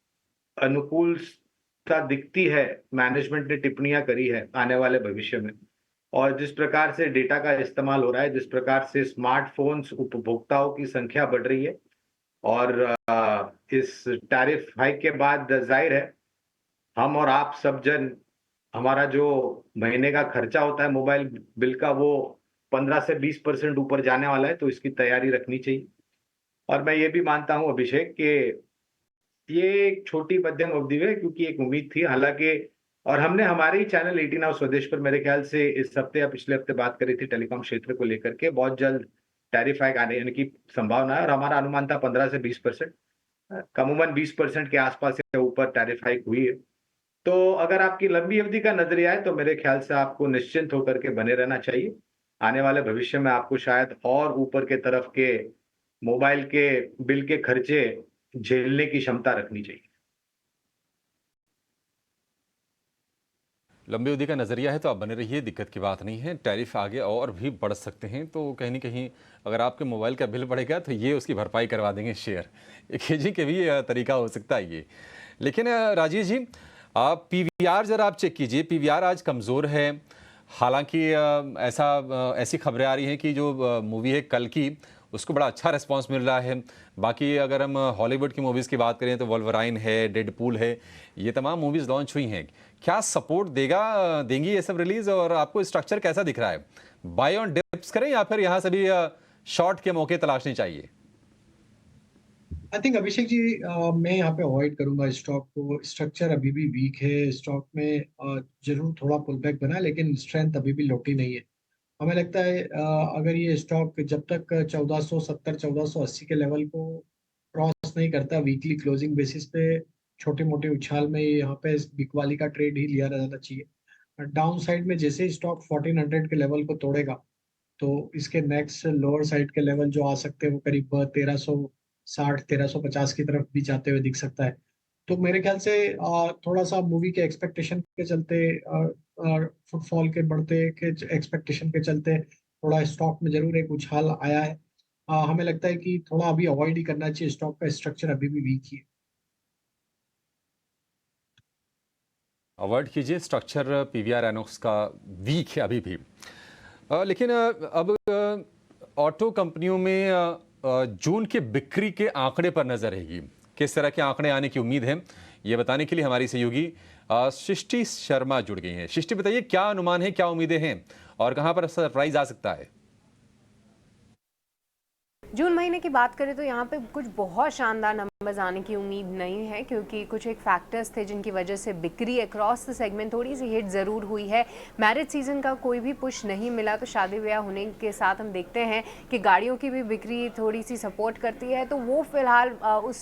अनुकूलता दिखती है, मैनेजमेंट ने टिप्पणियां करी है आने वाले भविष्य में, और जिस प्रकार से डेटा का इस्तेमाल हो रहा है, जिस प्रकार से स्मार्टफोन्स उपभोक्ताओं की संख्या बढ़ रही है, और इस टैरिफ हाइक के बाद जाहिर है हम और आप सब जन, हमारा जो महीने का खर्चा होता है मोबाइल बिल का, वो 15 से 20% ऊपर जाने वाला है, तो इसकी तैयारी रखनी चाहिए। और मैं ये भी मानता हूं अभिषेक कि ये एक छोटी मध्यम अवधि है, क्योंकि एक उम्मीद थी, हालांकि, और हमने हमारे ही चैनल 18 आवर स्वदेश पर मेरे ख्याल से इस हफ्ते या पिछले हफ्ते बात करी थी टेलीकॉम क्षेत्र को लेकर के, बहुत जल्द टैरिफ हाइक आने की संभावना है, और हमारा अनुमान था 15 से 20%, कमूमन 20% के आसपास से ऊपर टैरिफ हाइक हुई है। तो अगर आपकी लंबी अवधि का नजरिया है तो मेरे ख्याल से आपको निश्चिंत होकर के बने रहना चाहिए। आने वाले भविष्य में आपको शायद और ऊपर के तरफ के मोबाइल के बिल के खर्चे झेलने की क्षमता रखनी चाहिए। लंबी अवधि का नजरिया है तो आप बने रहिए, दिक्कत की बात नहीं है। टैरिफ आगे और भी बढ़ सकते हैं, तो कहीं ना कहीं अगर आपके मोबाइल का बिल बढ़ेगा तो ये उसकी भरपाई करवा देंगे शेयर, एक के भी तरीका हो सकता है ये। लेकिन राजीव जी, आप पीवीआर जरा आप चेक कीजिए, पीवीआर आज कमज़ोर है। हालांकि ऐसी खबरें आ रही हैं कि जो मूवी है कल की, उसको बड़ा अच्छा रिस्पांस मिल रहा है। बाकी अगर हम हॉलीवुड की मूवीज़ की बात करें तो वोल्वराइन है, डेडपूल है, ये तमाम मूवीज़ लॉन्च हुई हैं। क्या सपोर्ट देंगी ये सब रिलीज़, और आपको स्ट्रक्चर कैसा दिख रहा है? बाय ऑन डिप्स करें या फिर यहाँ से भी शॉर्ट के मौके तलाशने चाहिए? आई थिंक अभिषेक जी, मैं यहाँ पे अवॉइड करूंगा स्टॉक को। स्ट्रक्चर अभी भी वीक है स्टॉक में। जरूर थोड़ा पुल बैक बना, लेकिन स्ट्रेंथ अभी भी लौटी नहीं है। हमें लगता है अगर ये स्टॉक जब तक 1470 1480 के लेवल को क्रॉस नहीं करता वीकली क्लोजिंग बेसिस पे, छोटे मोटे उछाल में यहाँ पे बिकवाली का ट्रेड ही लिया जाना चाहिए। डाउन साइड में जैसे ही स्टॉक 1400 के लेवल को तोड़ेगा, तो इसके नेक्स्ट लोअर साइड के लेवल जो आ सकते हैं वो करीब 1360 1350 की तरफ भी जाते हुए दिख सकता है। तो मेरे ख्याल से थोड़ा सा मूवी के एक्सपेक्टेशन के चलते, फुटफॉल के बढ़ते के एक्सपेक्टेशन के चलते थोड़ा स्टॉक में जरूर एक उछाल आया है। हमें लगता है कि थोड़ा अभी अवॉइड ही करना चाहिए, स्टॉक का स्ट्रक्चर अभी भी वीक ही है। अवॉइड कीजिए, स्ट्रक्चर पीवीआर एनोक्स का वीक है अभी भी। लेकिन अब ऑटो कंपनियों में जून के बिक्री के आंकड़े पर नजर रहेगी। किस तरह के आंकड़े आने की उम्मीद है, ये बताने के लिए हमारी सहयोगी सृष्टि शर्मा जुड़ गई हैं। सृष्टि, बताइए क्या अनुमान है, क्या उम्मीदें हैं और कहां पर सरप्राइज आ सकता है? जून महीने की बात करें तो यहाँ पे कुछ बहुत शानदार नंबर्स आने की उम्मीद नहीं है, क्योंकि कुछ एक फैक्टर्स थे जिनकी वजह से बिक्री अक्रॉस द सेगमेंट थोड़ी सी हिट ज़रूर हुई है। मैरिज सीजन का कोई भी पुश नहीं मिला, तो शादी ब्याह होने के साथ हम देखते हैं कि गाड़ियों की भी बिक्री थोड़ी सी सपोर्ट करती है, तो वो फिलहाल उस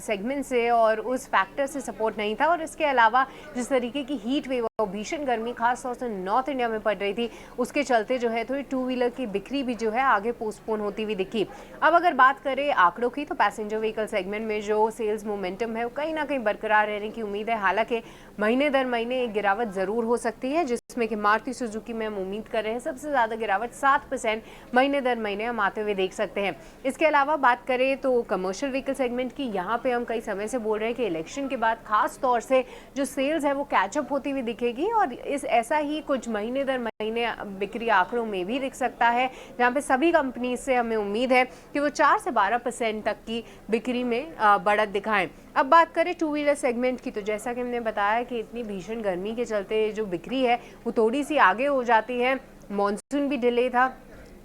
सेगमेंट से और उस फैक्टर से सपोर्ट नहीं था। और इसके अलावा जिस तरीके की हीट वेव और भीषण गर्मी खासतौर से नॉर्थ इंडिया में पड़ रही थी, उसके चलते जो है थोड़ी टू व्हीलर की बिक्री भी जो है आगे पोस्टपोन होती हुई दिखी। अब अगर बात करें आंकड़ों की, तो पैसेंजर व्हीकल सेगमेंट में जो सेल्स मोमेंटम है वो कहीं ना कहीं बरकरार रहने की उम्मीद है। हालांकि महीने दर महीने एक गिरावट जरूर हो सकती है, जिसमें कि मारुति सुजुकी में हम उम्मीद कर रहे हैं सबसे ज्यादा गिरावट 7% महीने दर महीने हम आते हुए देख सकते हैं। इसके अलावा बात करें तो कमर्शियल व्हीकल सेगमेंट की, यहाँ पे हम कई समय से बोल रहे हैं कि इलेक्शन के बाद खास तौर से जो सेल्स है वो कैचअप होती हुई दिखेगी, और इस ऐसा ही कुछ महीने दर महीने बिक्री आंकड़ों में भी दिख सकता है, जहाँ पे सभी कंपनी से हमें उम्मीद है कि वो 4 से 12% तक की बिक्री में बढ़त दिखाएं। अब बात करें टू व्हीलर सेगमेंट की, तो जैसा कि हमने बताया कि इतनी भीषण गर्मी के चलते जो बिक्री है वो थोड़ी सी आगे हो जाती है। मॉनसून भी डिले था,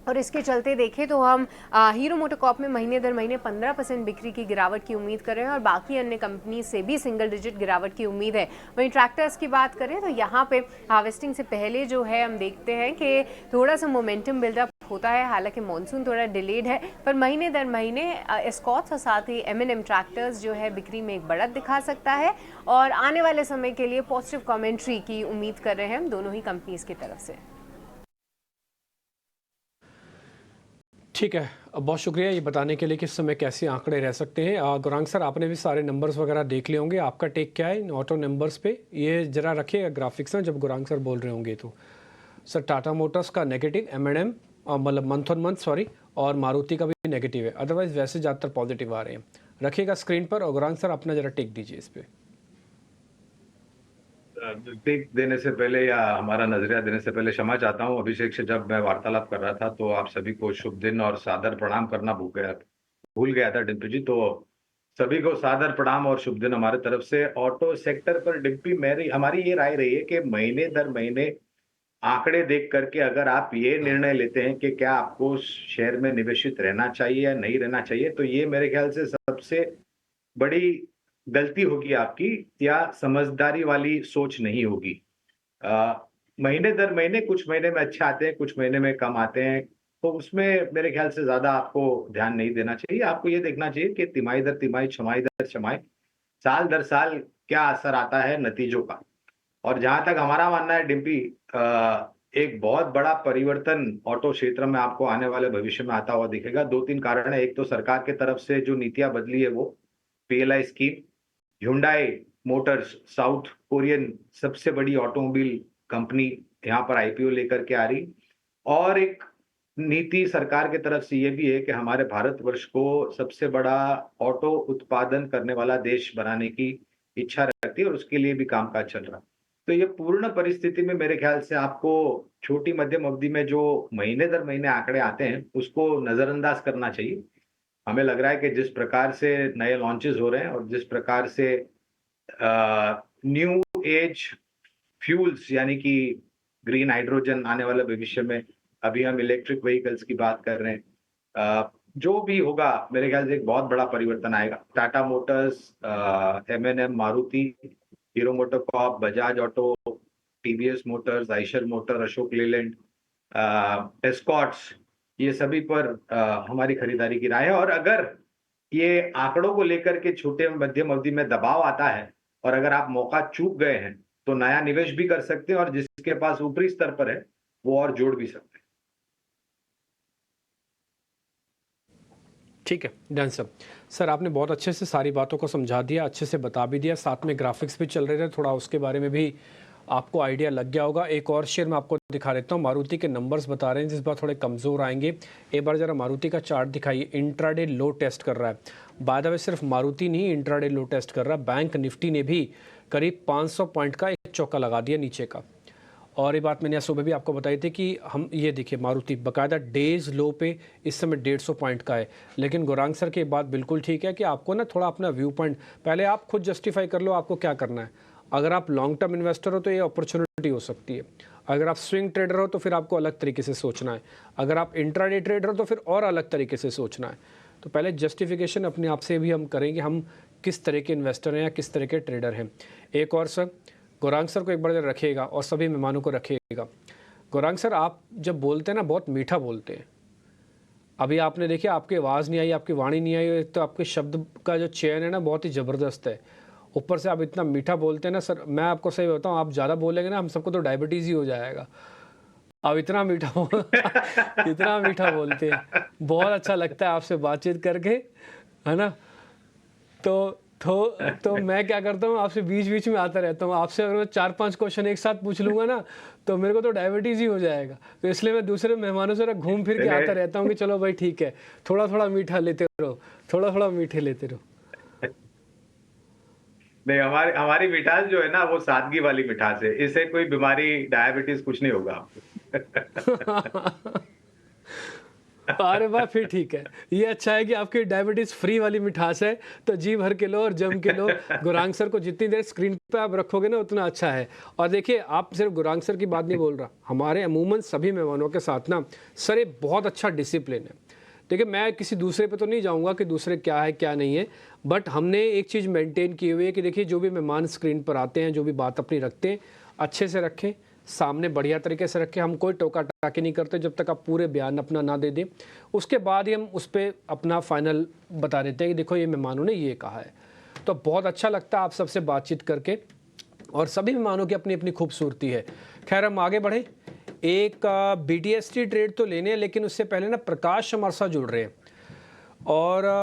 और इसके चलते देखें तो हम हीरो मोटोकॉर्प में महीने दर महीने 15% बिक्री की गिरावट की उम्मीद कर रहे हैं, और बाकी अन्य कंपनी से भी सिंगल डिजिट गिरावट की उम्मीद है। वहीं ट्रैक्टर्स की बात करें तो यहाँ पे हार्वेस्टिंग से पहले जो है हम देखते हैं कि थोड़ा सा मोमेंटम बिल्डअप होता है। हालांकि मॉनसून थोड़ा डिलेड है, पर महीने दर महीने एस्कॉर्ट्स और साथ ही M&M ट्रैक्टर्स जो है बिक्री में एक बढ़त दिखा सकता है, और आने वाले समय के लिए पॉजिटिव कमेंट्री की उम्मीद कर रहे हैं हम दोनों ही कंपनीज की तरफ से। ठीक है, बहुत शुक्रिया ये बताने के लिए कि इस समय कैसे आंकड़े रह सकते हैं। गौरांग सर, आपने भी सारे नंबर्स वगैरह देख लिए होंगे, आपका टेक क्या है इन ऑटो नंबर्स पे? ये जरा रखिएगा ग्राफिक्स में जब गौरांग सर बोल रहे होंगे तो। सर, टाटा मोटर्स का नेगेटिव, M&M मतलब मंथ ऑन मंथ सॉरी, और मारुति का भी नेगेटिव है, अदरवाइज वैसे ज़्यादातर पॉजिटिव आ रहे हैं। रखिएगा स्क्रीन पर, और गौरांग सर अपना जरा टेक दीजिए इस पर। टेक देने से पहले या हमारा नजरिया देने से पहले क्षमा चाहता हूं। अभिषेक से जब मैं वार्तालाप कर रहा था तो आप सभी को शुभ दिन और सादर प्रणाम करना भूल गया था डिम्पी जी। तो सभी को सादर प्रणाम और शुभ दिन हमारे तरफ से। ऑटो सेक्टर पर डिम्पी हमारी ये राय रही है कि महीने दर महीने आंकड़े देख करके अगर आप ये निर्णय लेते हैं कि क्या आपको शेयर में निवेशित रहना चाहिए या नहीं रहना चाहिए, तो ये मेरे ख्याल से सबसे बड़ी गलती होगी आपकी, या समझदारी वाली सोच नहीं होगी। महीने दर महीने कुछ महीने में अच्छे आते हैं, कुछ महीने में कम आते हैं, तो उसमें मेरे ख्याल से ज्यादा आपको ध्यान नहीं देना चाहिए। आपको ये देखना चाहिए कि तिमाही दर तिमाही, छमाही दर छमाही, साल दर साल क्या असर आता है नतीजों का। और जहां तक हमारा मानना है डिम्पी, एक बहुत बड़ा परिवर्तन ऑटो क्षेत्र में आपको आने वाले भविष्य में आता हुआ दिखेगा। 2-3 कारण है। एक तो सरकार के तरफ से जो नीतियां बदली है वो PLI scheme, Hyundai Motors south Korean सबसे बड़ी ऑटोमोबाइल कंपनी यहाँ पर IPO लेकर के आ रही, और एक नीति सरकार की तरफ से ये भी है कि हमारे भारतवर्ष को सबसे बड़ा ऑटो उत्पादन करने वाला देश बनाने की इच्छा रखती है, और उसके लिए भी कामकाज चल रहा है। तो ये पूर्ण परिस्थिति में मेरे ख्याल से आपको छोटी मध्यम अवधि में जो महीने दर महीने आंकड़े आते हैं उसको नजरअंदाज करना चाहिए। हमें लग रहा है कि जिस प्रकार से नए लॉन्चेस हो रहे हैं और जिस प्रकार से न्यू एज फ्यूल्स यानी कि ग्रीन हाइड्रोजन आने वाले भविष्य में, अभी हम इलेक्ट्रिक व्हीकल्स की बात कर रहे हैं, जो भी होगा मेरे ख्याल से एक बहुत बड़ा परिवर्तन आएगा। Tata Motors, M&M, Maruti, hero MotoCorp, Bajaj auto, TVS Motors, Eicher motor, Ashok Leyland, Escorts, ये सभी पर हमारी खरीदारी की राय है। और अगर ये आंकड़ों को लेकर के छोटे मध्यम अवधि में दबाव आता है और अगर आप मौका चूक गए हैं तो नया निवेश भी कर सकते हैं और जिसके पास ऊपरी स्तर पर है वो और जोड़ भी सकते हैं। ठीक है, डन सर आपने बहुत अच्छे से सारी बातों को समझा दिया, अच्छे से बता भी दिया, साथ में ग्राफिक्स भी चल रहे थे, थोड़ा उसके बारे में भी आपको आइडिया लग गया होगा। एक और शेयर मैं आपको दिखा देता हूँ, मारुति के नंबर्स बता रहे हैं जिस बार थोड़े कमज़ोर आएंगे। एक बार ज़रा मारुति का चार्ट दिखाइए, इंट्राडे लो टेस्ट कर रहा है। बाय द वे सिर्फ मारुति नहीं इंट्राडे लो टेस्ट कर रहा है, बैंक निफ्टी ने भी करीब 500 पॉइंट का एक चौका लगा दिया नीचे का। और ये बात मैंने सुबह भी आपको बताई थी कि हम ये देखिए मारुति बाकायदा डेज लो पे इस समय 150 पॉइंट का है। लेकिन गौरांग सर की बात बिल्कुल ठीक है कि आपको ना थोड़ा अपना व्यू पॉइंट पहले आप खुद जस्टिफाई कर लो आपको क्या करना है। अगर आप लॉन्ग टर्म इन्वेस्टर हो तो ये अपॉर्चुनिटी हो सकती है, अगर आप स्विंग ट्रेडर हो तो फिर आपको अलग तरीके से सोचना है, अगर आप इंट्राडे ट्रेडर हो तो फिर और अलग तरीके से सोचना है। तो पहले जस्टिफिकेशन अपने आप से भी हम करेंगे हम किस तरह के इन्वेस्टर हैं या किस तरह के ट्रेडर हैं। एक और सर गौरांग सर को एक बार रखिएगा और सभी मेहमानों को रखिएगा। गौरांग सर आप जब बोलते हैं ना बहुत मीठा बोलते हैं। अभी आपने देखिए आपकी आवाज़ नहीं आई, आपकी वाणी नहीं आई, तो आपके शब्द का जो चयन है ना बहुत ही ज़बरदस्त है। ऊपर से आप इतना मीठा बोलते हैं ना सर, मैं आपको सही बताऊँ आप ज़्यादा बोलेंगे ना हम सबको तो डायबिटीज़ ही हो जाएगा। अब इतना मीठा इतना मीठा बोलते हैं, बहुत अच्छा लगता है आपसे बातचीत करके, है ना। तो मैं क्या करता हूँ आपसे बीच बीच में आता रहता हूँ। आपसे अगर मैं 4-5 क्वेश्चन एक साथ पूछ लूँगा ना तो मेरे को तो डायबिटीज़ ही हो जाएगा। तो इसलिए मैं दूसरे मेहमानों से घूम फिर के आता रहता हूँ कि चलो भाई ठीक है, थोड़ा थोड़ा मीठा लेते रहो, थोड़ा थोड़ा मीठे लेते रहो। नहीं, हमारी मिठास जो है ना वो सादगी वाली मिठास है, इससे कोई बीमारी डायबिटीज कुछ नहीं होगा आपको। अरे वाह, फिर ठीक है, ये अच्छा है कि आपकी डायबिटीज फ्री वाली मिठास है, तो जी भर के लो और जम के लो। गौरांग सर को जितनी देर स्क्रीन पे आप रखोगे ना उतना अच्छा है। और देखिए आप सिर्फ गौरांग सर की बात नहीं बोल रहा, हमारे अमूमन सभी मेहमानों के साथ ना सर ये बहुत अच्छा डिसिप्लिन है। देखिए मैं किसी दूसरे पे तो नहीं जाऊंगा कि दूसरे क्या है क्या नहीं है, बट हमने एक चीज़ मेंटेन की हुई है कि देखिए जो भी मेहमान स्क्रीन पर आते हैं, जो भी बात अपनी रखते हैं अच्छे से रखें, सामने बढ़िया तरीके से रखें। हम कोई टोका टाके नहीं करते जब तक आप पूरे बयान अपना ना दे दें, उसके बाद ही हम उस पर अपना फाइनल बता देते हैं कि देखो ये मेहमानों ने ये कहा है। तो बहुत अच्छा लगता है आप सबसे बातचीत करके, और सभी मेहमानों की अपनी अपनी खूबसूरती है। खैर हम आगे बढ़े, एक BTST ट्रेड तो लेने हैं, लेकिन उससे पहले ना प्रकाश हमारे साथ जुड़ रहे हैं। और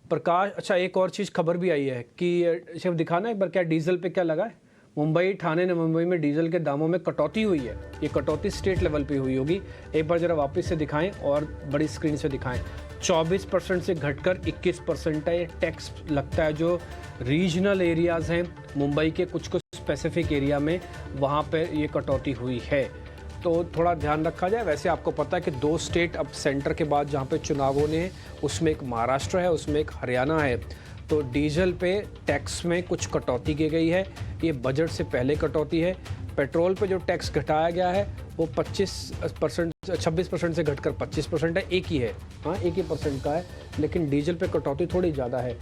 प्रकाश, अच्छा एक और चीज़ खबर भी आई है कि सिर्फ दिखाना एक बार क्या डीजल पे क्या लगा है। मुंबई, ठाणे, मुंबई में डीजल के दामों में कटौती हुई है। ये कटौती स्टेट लेवल पे हुई होगी, एक बार ज़रा वापस से दिखाएं और बड़ी स्क्रीन से दिखाएं। 24% से घटकर 21% है। ये टैक्स लगता है जो रीजनल एरियाज़ हैं मुंबई के, कुछ कुछ स्पेसिफिक एरिया में वहाँ पर ये कटौती हुई है, तो थोड़ा ध्यान रखा जाए। वैसे आपको पता है कि 2 स्टेट अब सेंटर के बाद जहाँ पे चुनाव होने हैं, उसमें एक महाराष्ट्र है, उसमें एक हरियाणा है। तो डीजल पे टैक्स में कुछ कटौती की गई है, ये बजट से पहले कटौती है। पेट्रोल पे जो टैक्स घटाया गया है वो 26% से घटकर 25% है, एक ही है, हाँ एक ही परसेंट का है, लेकिन डीजल पे कटौती थोड़ी ज़्यादा है।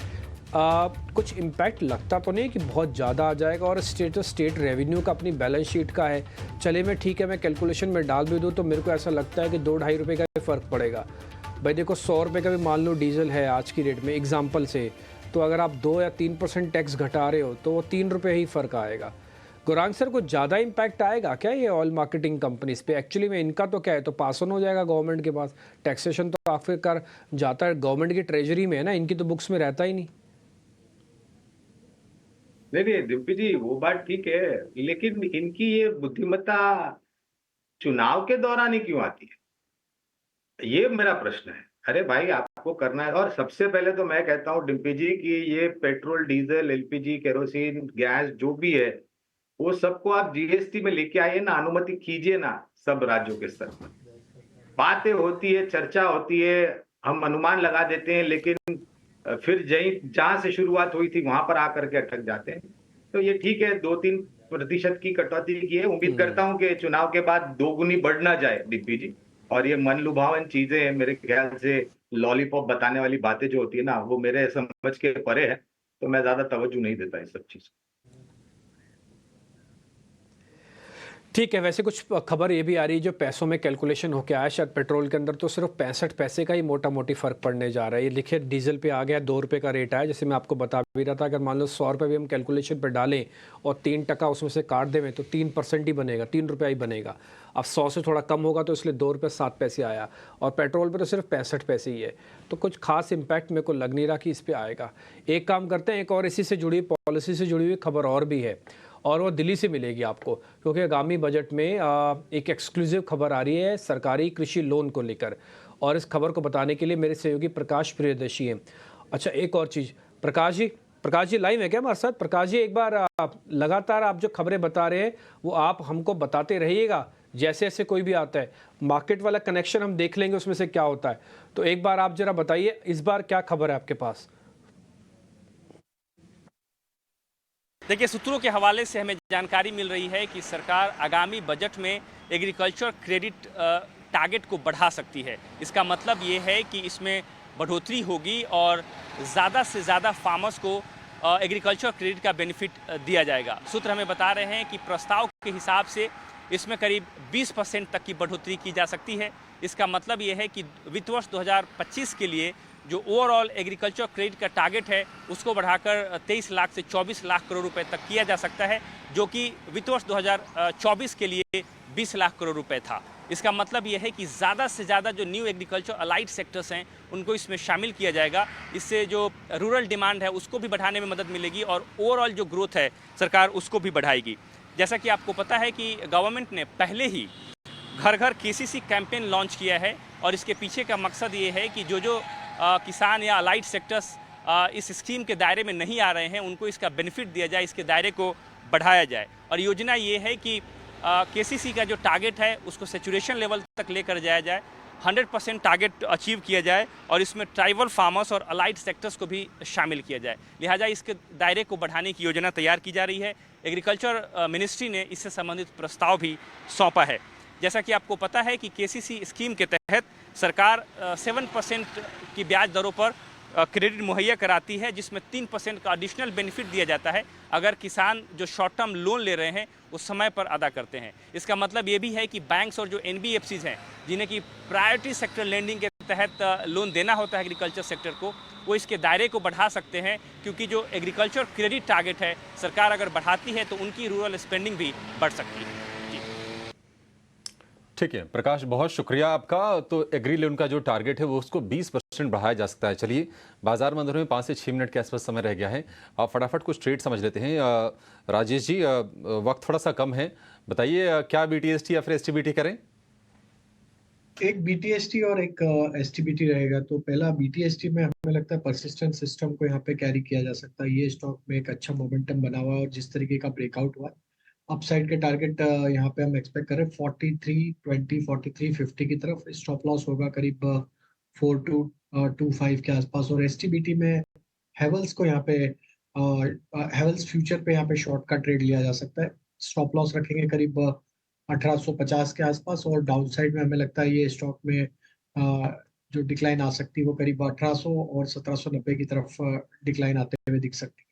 कुछ इम्पैक्ट लगता तो नहीं कि बहुत ज़्यादा आ जाएगा, और स्टेट रेवेन्यू का अपनी बैलेंस शीट का है। चले मैं ठीक है, मैं कैलकुलेशन में डाल भी दूँ तो मेरे को ऐसा लगता है कि 2-2.5 रुपये का फ़र्क पड़ेगा। भाई देखो 100 रुपये का भी मान लो डीजल है आज की रेट में एग्जाम्पल से, तो अगर आप 2 या 3% टैक्स घटा रहे हो तो वो 3 रुपये ही फ़र्क आएगा। गौरांग सर को ज़्यादा इम्पैक्ट आएगा क्या ये ऑयल मार्केटिंग कंपनीज पे? एक्चुअली में इनका तो क्या है, तो पास ऑन हो जाएगा गवर्नमेंट के पास, टैक्सेशन तो आखिरकार जाता है गवर्नमेंट की ट्रेजरी में है ना, इनकी तो बुक्स में रहता ही नहीं। नहीं दिव्य जी वो बात ठीक है, लेकिन इनकी ये बुद्धिमत्ता चुनाव के दौरान ही क्यों आती है, ये मेरा प्रश्न है। अरे भाई आपको करना है, और सबसे पहले तो मैं कहता हूँ डिम्पी जी कि ये petrol, diesel, LPG, kerosene, gas जो भी है वो सबको आप GST में लेके आइए ना, अनुमति कीजिए ना सब राज्यों के स्तर पर। बातें होती है, चर्चा होती है, हम अनुमान लगा देते हैं, लेकिन फिर जहां से शुरुआत हुई थी वहां पर आकर के अटक जाते हैं। तो ये ठीक है 2-3% की कटौती की है, उम्मीद करता हूं कि चुनाव के बाद 2 गुनी बढ़ ना जाए डिप्टी जी, और ये मन लुभावन चीजें मेरे ख्याल से लॉलीपॉप बताने वाली बातें जो होती है ना, वो मेरे समझ के परे है, तो मैं ज्यादा तवज्जो नहीं देता इस सब चीज। ठीक है, वैसे कुछ खबर ये भी आ रही है जो पैसों में कैलकुलेशन होके आया शायद पेट्रोल के अंदर, तो सिर्फ 65 पैसे का ही मोटा मोटी फ़र्क पड़ने जा रहा है। ये लिखिए डीजल पे आ गया, 2 रुपये का रेट आया, जैसे मैं आपको बता भी रहा था। अगर मान लो 100 रुपये भी हम कैलकुलेशन पर डालें और 3% उसमें से काट दें तो 3% ही बनेगा, 3 रुपया ही बनेगा। अब 100 से थोड़ा कम होगा तो इसलिए 2 रुपये 7 पैसे आया, और पेट्रोल पर तो सिर्फ 65 पैसे ही है। तो कुछ खास इम्पैक्ट मेरे को लग नहीं रहा कि इस पर आएगा। एक काम करते हैं, एक और इसी से जुड़ी पॉलिसी से जुड़ी हुई खबर और भी है, और वो दिल्ली से मिलेगी आपको, क्योंकि आगामी बजट में एक एक्सक्लूसिव खबर आ रही है सरकारी कृषि लोन को लेकर, और इस खबर को बताने के लिए मेरे सहयोगी प्रकाश प्रियदर्शी हैं। अच्छा, एक और चीज़, प्रकाश जी लाइव है क्या हमारे साथ? प्रकाश जी, एक बार लगातार आप जो खबरें बता रहे हैं वो आप हमको बताते रहिएगा, जैसे जैसे कोई भी आता है। मार्केट वाला कनेक्शन हम देख लेंगे उसमें से क्या होता है। तो एक बार आप जरा बताइए इस बार क्या खबर है आपके पास? देखिए, सूत्रों के हवाले से हमें जानकारी मिल रही है कि सरकार आगामी बजट में एग्रीकल्चर क्रेडिट टारगेट को बढ़ा सकती है। इसका मतलब ये है कि इसमें बढ़ोतरी होगी और ज़्यादा से ज़्यादा फार्मर्स को एग्रीकल्चर क्रेडिट का बेनिफिट दिया जाएगा। सूत्र हमें बता रहे हैं कि प्रस्ताव के हिसाब से इसमें करीब 20% तक की बढ़ोतरी की जा सकती है। इसका मतलब ये है कि वित्त वर्ष 2025 के लिए जो ओवरऑल एग्रीकल्चर क्रेडिट का टारगेट है उसको बढ़ाकर 23 लाख से 24 लाख करोड़ रुपए तक किया जा सकता है, जो कि वित्त वर्ष 2024 के लिए 20 लाख करोड़ रुपए था। इसका मतलब यह है कि ज़्यादा से ज़्यादा जो न्यू एग्रीकल्चर अलाइड सेक्टर्स हैं उनको इसमें शामिल किया जाएगा। इससे जो रूरल डिमांड है उसको भी बढ़ाने में मदद मिलेगी और ओवरऑल जो ग्रोथ है सरकार उसको भी बढ़ाएगी। जैसा कि आपको पता है कि गवर्नमेंट ने पहले ही घर घर केसीसी कैंपेन लॉन्च किया है, और इसके पीछे का मकसद ये है कि जो किसान या अलाइड सेक्टर्स इस स्कीम के दायरे में नहीं आ रहे हैं उनको इसका बेनिफिट दिया जाए, इसके दायरे को बढ़ाया जाए। और योजना ये है कि केसीसी का जो टारगेट है उसको सैचुरेशन लेवल तक लेकर जाया जाए, 100% टारगेट अचीव किया जाए, और इसमें ट्राइबल फार्मर्स और अलाइड सेक्टर्स को भी शामिल किया जाए। लिहाजा इसके दायरे को बढ़ाने की योजना तैयार की जा रही है। एग्रीकल्चर मिनिस्ट्री ने इससे संबंधित प्रस्ताव भी सौंपा है। जैसा कि आपको पता है कि केसीसी स्कीम के तहत सरकार 7% की ब्याज दरों पर क्रेडिट मुहैया कराती है, जिसमें 3% का एडिशनल बेनिफिट दिया जाता है अगर किसान जो शॉर्ट टर्म लोन ले रहे हैं उस समय पर अदा करते हैं। इसका मतलब ये भी है कि बैंक्स और जो NBFCs हैं जिन्हें कि प्रायोरिटी सेक्टर लेंडिंग के तहत लोन देना होता है एग्रीकल्चर सेक्टर को, वो इसके दायरे को बढ़ा सकते हैं, क्योंकि जो एग्रीकल्चर क्रेडिट टारगेट है सरकार अगर बढ़ाती है तो उनकी रूरल स्पेंडिंग भी बढ़ सकती है। ठीक है प्रकाश, बहुत शुक्रिया आपका। तो एग्री लोन का जो टारगेट है वो उसको 20% बढ़ाया जा सकता है। चलिए, बाजार में अंदर में 5 से 6 मिनट के आसपास समय रह गया है, आप फटाफट कुछ ट्रेड समझ लेते हैं। राजेश जी, वक्त थोड़ा सा कम है, बताइए क्या BTST या फिर STBT करें? एक BTST और एक STBT रहेगा। तो पहला BTST में हमें लगता है परसिस्टेंट सिस्टम को यहाँ पे कैरी किया जा सकता है। ये स्टॉक में एक अच्छा मोमेंटम बना हुआ है और जिस तरीके का ब्रेकआउट हुआ है, अपसाइड के टारगेट यहाँ पे हम एक्सपेक्ट करें 4320 4350 की तरफ। स्टॉप लॉस होगा करीब 4225 के आसपास। और STBT में हेवल्स को यहाँ पे हेवल्स फ्यूचर पे यहाँ पे शॉर्ट का ट्रेड लिया जा सकता है। स्टॉप लॉस रखेंगे करीब 1850 के आसपास, और डाउन साइड में हमें लगता है ये स्टॉक में जो डिक्लाइन आ सकती है वो करीब 1800 और 1790 की तरफ डिक्लाइन आते हुए दिख सकती है।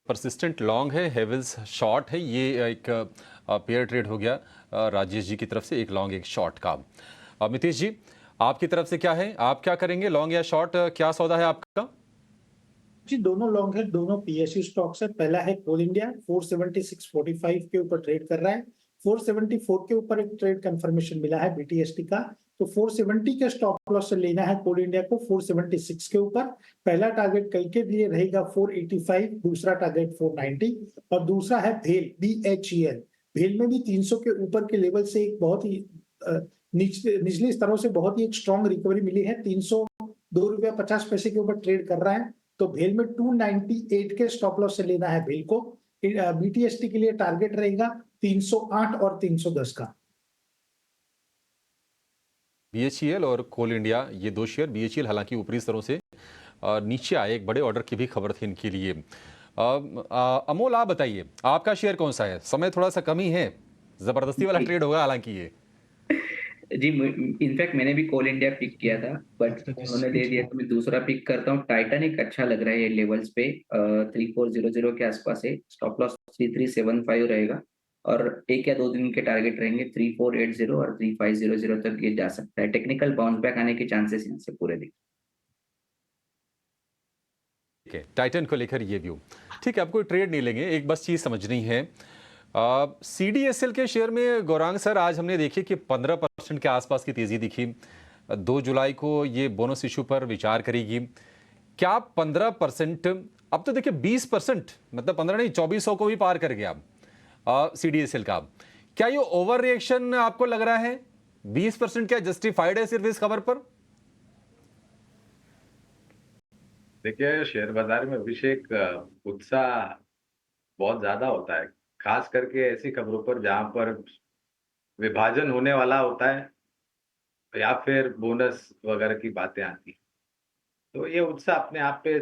परसिस्टेंट लॉन्ग है, हेवल्स शॉर्ट है। ये एक पेयर ट्रेड हो गया राजेश जी की तरफ से, एक लॉन्ग एक शॉर्ट का। मितेश जी, आपकी तरफ से क्या है, आप क्या करेंगे, लॉन्ग या शॉर्ट, क्या सौदा है आपका? जी, दोनों लॉन्ग है, दोनों PSU स्टॉक्स है। पहला है कोल इंडिया, 476.45 के ऊपर ट्रेड कर रहा है। 474 के ऊपर एक ट्रेड कंफर्मेशन मिला है BTST का, तो 470 के स्टॉप लॉस से लेना है कोल इंडिया को 476 के ऊपर। पहला टारगेट कल के लिए रहेगा 485, दूसरा टारगेट 490, और दूसरा है भेल BHEL। भेल में भी 300 के ऊपर के लेवल से एक बहुत ही निचले स्तरों से बहुत ही एक स्ट्रॉन्ग रिकवरी मिली है। 302 रुपया 50 पैसे के ऊपर ट्रेड कर रहा है, तो भेल में 298 के स्टॉप लॉस से लेना है भेल को। BTST के लिए टारगेट रहेगा 308 और 310 का। BHEL और कोल इंडिया, ये दो शेयर, BHEL हालांकि ऊपरी स्तरों से नीचे आए, एक बड़े ऑर्डर की भी खबर थी इनके लिए। अमोल, आप बताइए आपका शेयर कौन सा है, समय थोड़ा सा कम ही है। जबरदस्ती वाला ट्रेड होगा हालांकि ये। जी, इनफैक्ट मैंने भी कोल इंडिया पिक किया था, बट उन्होंने दे दिया तो मैं दूसरा पिक करता हूँ। टाइटैनिक अच्छा लग रहा है ये लेवल्स पे, 3400 के आसपास है। स्टॉप लॉस 3375 रहेगा और 1 या 2 दिन के टारगेट रहेंगे 3480 और 3500 तक ये जा सकता है। टेक्निकल बाउंस बैक आने के चांसेस यहाँ से पूरे दिख। ठीक है, टाइटन को लेकर ये व्यू। ठीक है, अब कोई ट्रेड नहीं लेंगे, एक बस चीज समझनी है। CDSL के शेयर में गौरांग सर आज हमने देखी कि 15% के आसपास की तेजी दिखी। 2 जुलाई को ये बोनस इशू पर विचार करेगी। क्या 15%, अब तो देखिए 20%, मतलब 15 नहीं 2400 को भी पार कर गया CDSL का। क्या ये ओवर रिएक्शन आपको लग रहा है? 20% क्या जस्टिफाइड है सिर्फ इस खबर पर? देखिए, शेयर बाजार में अभिषेक उत्साह बहुत ज्यादा होता है, खास करके ऐसी खबरों पर जहां पर विभाजन होने वाला होता है या फिर बोनस वगैरह की बातें आती हैं। तो ये उत्साह अपने आप पे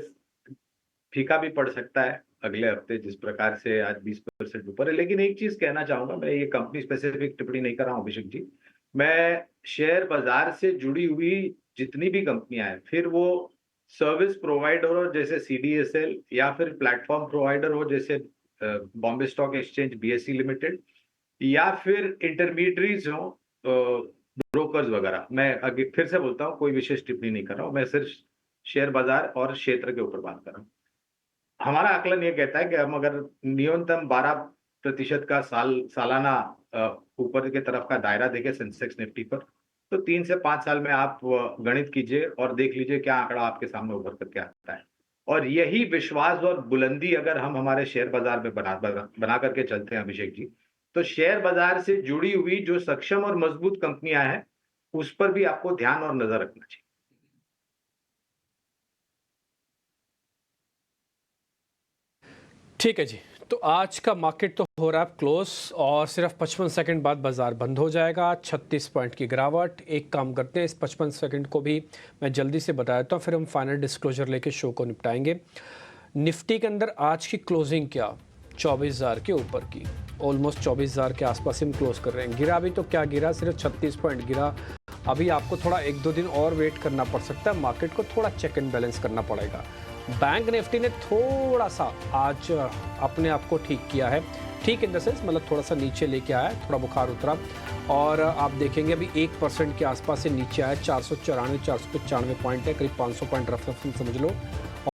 फीका भी पड़ सकता है अगले हफ्ते, जिस प्रकार से आज 20% ऊपर है। लेकिन एक चीज कहना चाहूंगा, मैं ये कंपनी स्पेसिफिक टिप्पणी नहीं कर रहा हूँ अभिषेक जी, मैं शेयर बाजार से जुड़ी हुई जितनी भी कंपनियां हैं, फिर वो सर्विस प्रोवाइडर हो जैसे CDSL या फिर प्लेटफॉर्म प्रोवाइडर हो जैसे Bombay stock exchange BSE limited, या फिर इंटरमीडिएटरीज हो ब्रोकर्स वगैरह, मैं आगे फिर से बोलता हूँ कोई विशेष टिप्पणी नहीं कर रहा हूँ, मैं सिर्फ शेयर बाजार और क्षेत्र के ऊपर बात कर रहा हूँ। हमारा आकलन ये कहता है कि हम अगर न्यूनतम 12% का सालाना ऊपर की तरफ का दायरा देखें सेंसेक्स निफ्टी पर, तो 3 से 5 साल में आप गणित कीजिए और देख लीजिए क्या आंकड़ा आपके सामने उभर करके आता है। और यही विश्वास और बुलंदी अगर हम हमारे शेयर बाजार में बना करके चलते हैं अभिषेक जी, तो शेयर बाजार से जुड़ी हुई जो सक्षम और मजबूत कंपनियां हैं उस पर भी आपको ध्यान और नजर रखना चाहिए। ठीक है जी, तो आज का मार्केट तो हो रहा है क्लोज और सिर्फ 55 सेकंड बाद बाजार बंद हो जाएगा। 36 पॉइंट की गिरावट। एक काम करते हैं, इस 55 सेकंड को भी मैं जल्दी से बता देता हूँ, फिर हम फाइनल डिस्क्लोजर लेके शो को निपटाएंगे। निफ्टी के अंदर आज की क्लोजिंग क्या, 24,000 के ऊपर की, ऑलमोस्ट 24,000 के आसपास हम क्लोज कर रहे हैं। गिरा भी तो क्या गिरा, सिर्फ 36 पॉइंट गिरा। अभी आपको थोड़ा 1-2 दिन और वेट करना पड़ सकता है, मार्केट को थोड़ा चेक एंड बैलेंस करना पड़ेगा। बैंक निफ्टी ने थोड़ा सा आज अपने आप को ठीक किया है, ठीक इन द सेंस मतलब थोड़ा सा नीचे लेके आया, थोड़ा बुखार उतरा और आप देखेंगे अभी 1% के आसपास से नीचे आया। 494-495 पॉइंट है, करीब 500 पॉइंट रफ समझ लो,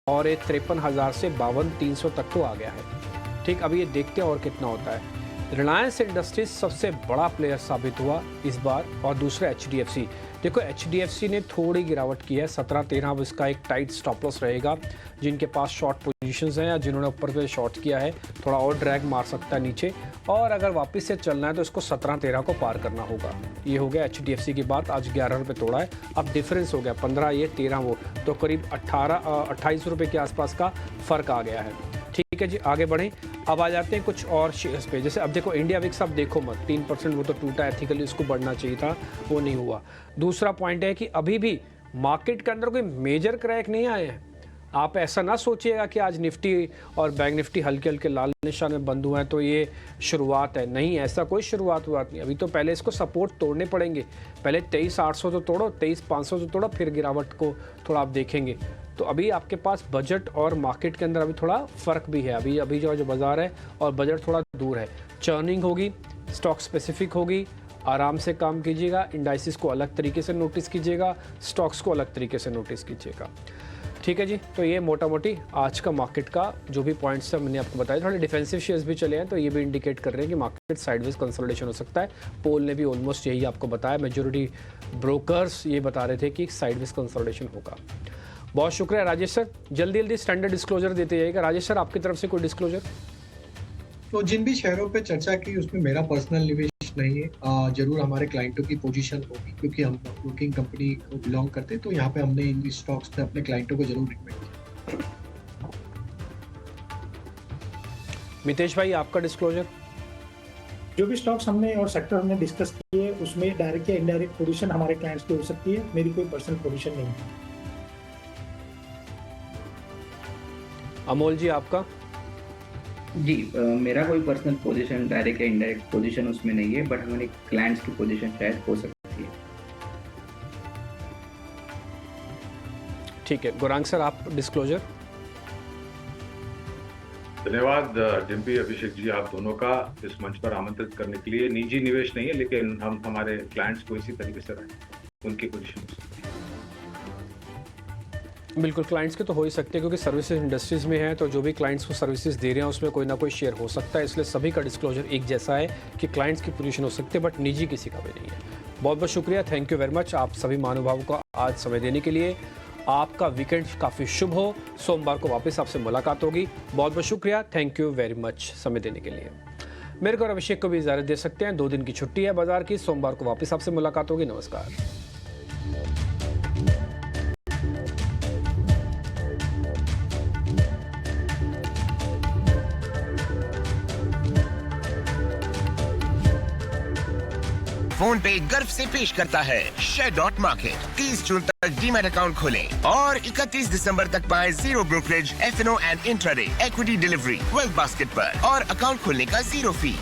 और ये 53,000 से 52,300 तक तो आ गया है। ठीक, अभी ये देखते हैं और कितना होता है। रिलायंस इंडस्ट्रीज सबसे बड़ा प्लेयर साबित हुआ इस बार, और दूसरा HDFC। देखो HDFC ने थोड़ी गिरावट की है, 17-13, अब इसका एक टाइट स्टॉप लॉस रहेगा। जिनके पास शॉर्ट पोजीशंस हैं या जिन्होंने ऊपर से शॉर्ट किया है, थोड़ा और ड्रैग मार सकता है नीचे, और अगर वापस से चलना है तो इसको 17-13 को पार करना होगा। ये हो गया HDFC की बात। आज 11 रुपये तोड़ा है, अब डिफरेंस हो गया 15 ये 13 वो, तो करीब 28 रुपये के आसपास का फ़र्क आ गया है। ठीक है जी, आगे बढ़ें। अब आ जाते हैं कुछ और शेयर्स पे। जैसे अब देखो इंडिया विक्स, आप देखो मत, 3% वो तो टूटा, एथिकली उसको बढ़ना चाहिए था, वो नहीं हुआ। दूसरा पॉइंट है कि अभी भी मार्केट के अंदर कोई मेजर क्रैक नहीं आए हैं। आप ऐसा ना सोचिएगा कि आज निफ्टी और बैंक निफ्टी हल्के हल्के लाल निशान में बंद हुए हैं तो ये शुरुआत है, नहीं, ऐसा कोई शुरुआत नहीं। अभी तो पहले इसको सपोर्ट तोड़ने पड़ेंगे। पहले 23,800 तो तोड़ो, 23,500 तो तोड़ो, फिर गिरावट को थोड़ा आप देखेंगे। तो अभी आपके पास बजट और मार्केट के अंदर अभी थोड़ा फ़र्क भी है। अभी जो बाज़ार है और बजट थोड़ा दूर है। चर्निंग होगी, स्टॉक स्पेसिफिक होगी, आराम से काम कीजिएगा। इंडाइसिस को अलग तरीके से नोटिस कीजिएगा, स्टॉक्स को अलग तरीके से नोटिस कीजिएगा। ठीक है जी, तो ये मोटा मोटी आज का मार्केट का जो भी पॉइंट्स है मैंने आपको बताया। थोड़े डिफेंसिव शेयर्स भी चले हैं, तो ये भी इंडिकेट कर रहे हैं कि मार्केट साइडवेज कंसोलिडेशन हो सकता है। पोल ने भी ऑलमोस्ट यही आपको बताया, मेजॉरिटी ब्रोकर्स ये बता रहे थे कि साइडवेज कंसोलिडेशन होगा। बहुत शुक्रिया राजेश सर, जल्दी स्टैंडर्ड डिस्क्लोजर देते जाइएगा। राजेश सर, आपकी तरफ से कोई डिस्क्लोजर? तो जिन भी शेयरों पे चर्चा की उसमें मेरा पर्सनल निवेश नहीं है। जरूर हमारे क्लाइंटों की पोजीशन होगी, क्योंकि हम ब्रोकिंग कंपनी को बिलोंग करते हैं, तो यहाँ पे हमने इन स्टॉक्स पे अपने क्लाइंटों को जरूर रिकमेंड किया। मितेश भाई, आपका डिस्क्लोजर? जो भी स्टॉक्स हमने और सेक्टर हमने डिस्कस किए उसमें डायरेक्ट या इनडायरेक्ट पोजीशन हमारे क्लाइंट्स की हो सकती है, मेरी कोई पर्सनल पोजीशन नहीं है। अमोल जी, आपका? जी मेरा कोई पर्सनल पोजीशन डायरेक्ट या इनडायरेक्ट पोजीशन उसमें नहीं है, बट हमारे क्लाइंट्स की पोजीशन शायद हो सकती है। ठीक है, गौरांग सर आप डिस्क्लोजर। धन्यवाद डिम्पी, अभिषेक जी, आप दोनों का इस मंच पर आमंत्रित करने के लिए। निजी निवेश नहीं है, लेकिन हम हमारे क्लाइंट्स को इसी तरीके से रखें, उनकी पोजीशन हो सकती है। बिल्कुल, क्लाइंट्स के तो हो ही सकते हैं क्योंकि सर्विसेज इंडस्ट्रीज में है, तो जो भी क्लाइंट्स को सर्विसेज दे रहे हैं उसमें कोई ना कोई शेयर हो सकता है, इसलिए सभी का डिस्क्लोजर एक जैसा है कि क्लाइंट्स की पोजीशन हो सकती है, बट निजी किसी का भी नहीं है। बहुत बहुत शुक्रिया, थैंक यू वेरी मच आप सभी महानुभावों को आज समय देने के लिए। आपका वीकेंड काफ़ी शुभ हो। सोमवार को वापस आपसे मुलाकात होगी। बहुत बहुत शुक्रिया, थैंक यू वेरी मच समय देने के लिए। मेरे को और अभिषेक को भी इजाज़त दे सकते हैं, 2 दिन की छुट्टी है बाजार की। सोमवार को वापस आपसे मुलाकात होगी। नमस्कार। फोन पे गर्व से पेश करता है Share.Market। 30 जून तक डीमैट अकाउंट खोलें और 31 दिसंबर तक पाएं 0 brokerage, F&O and intraday equity delivery wealth basket पर और अकाउंट खोलने का 0 फी।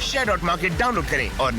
Share.Market डाउनलोड करें और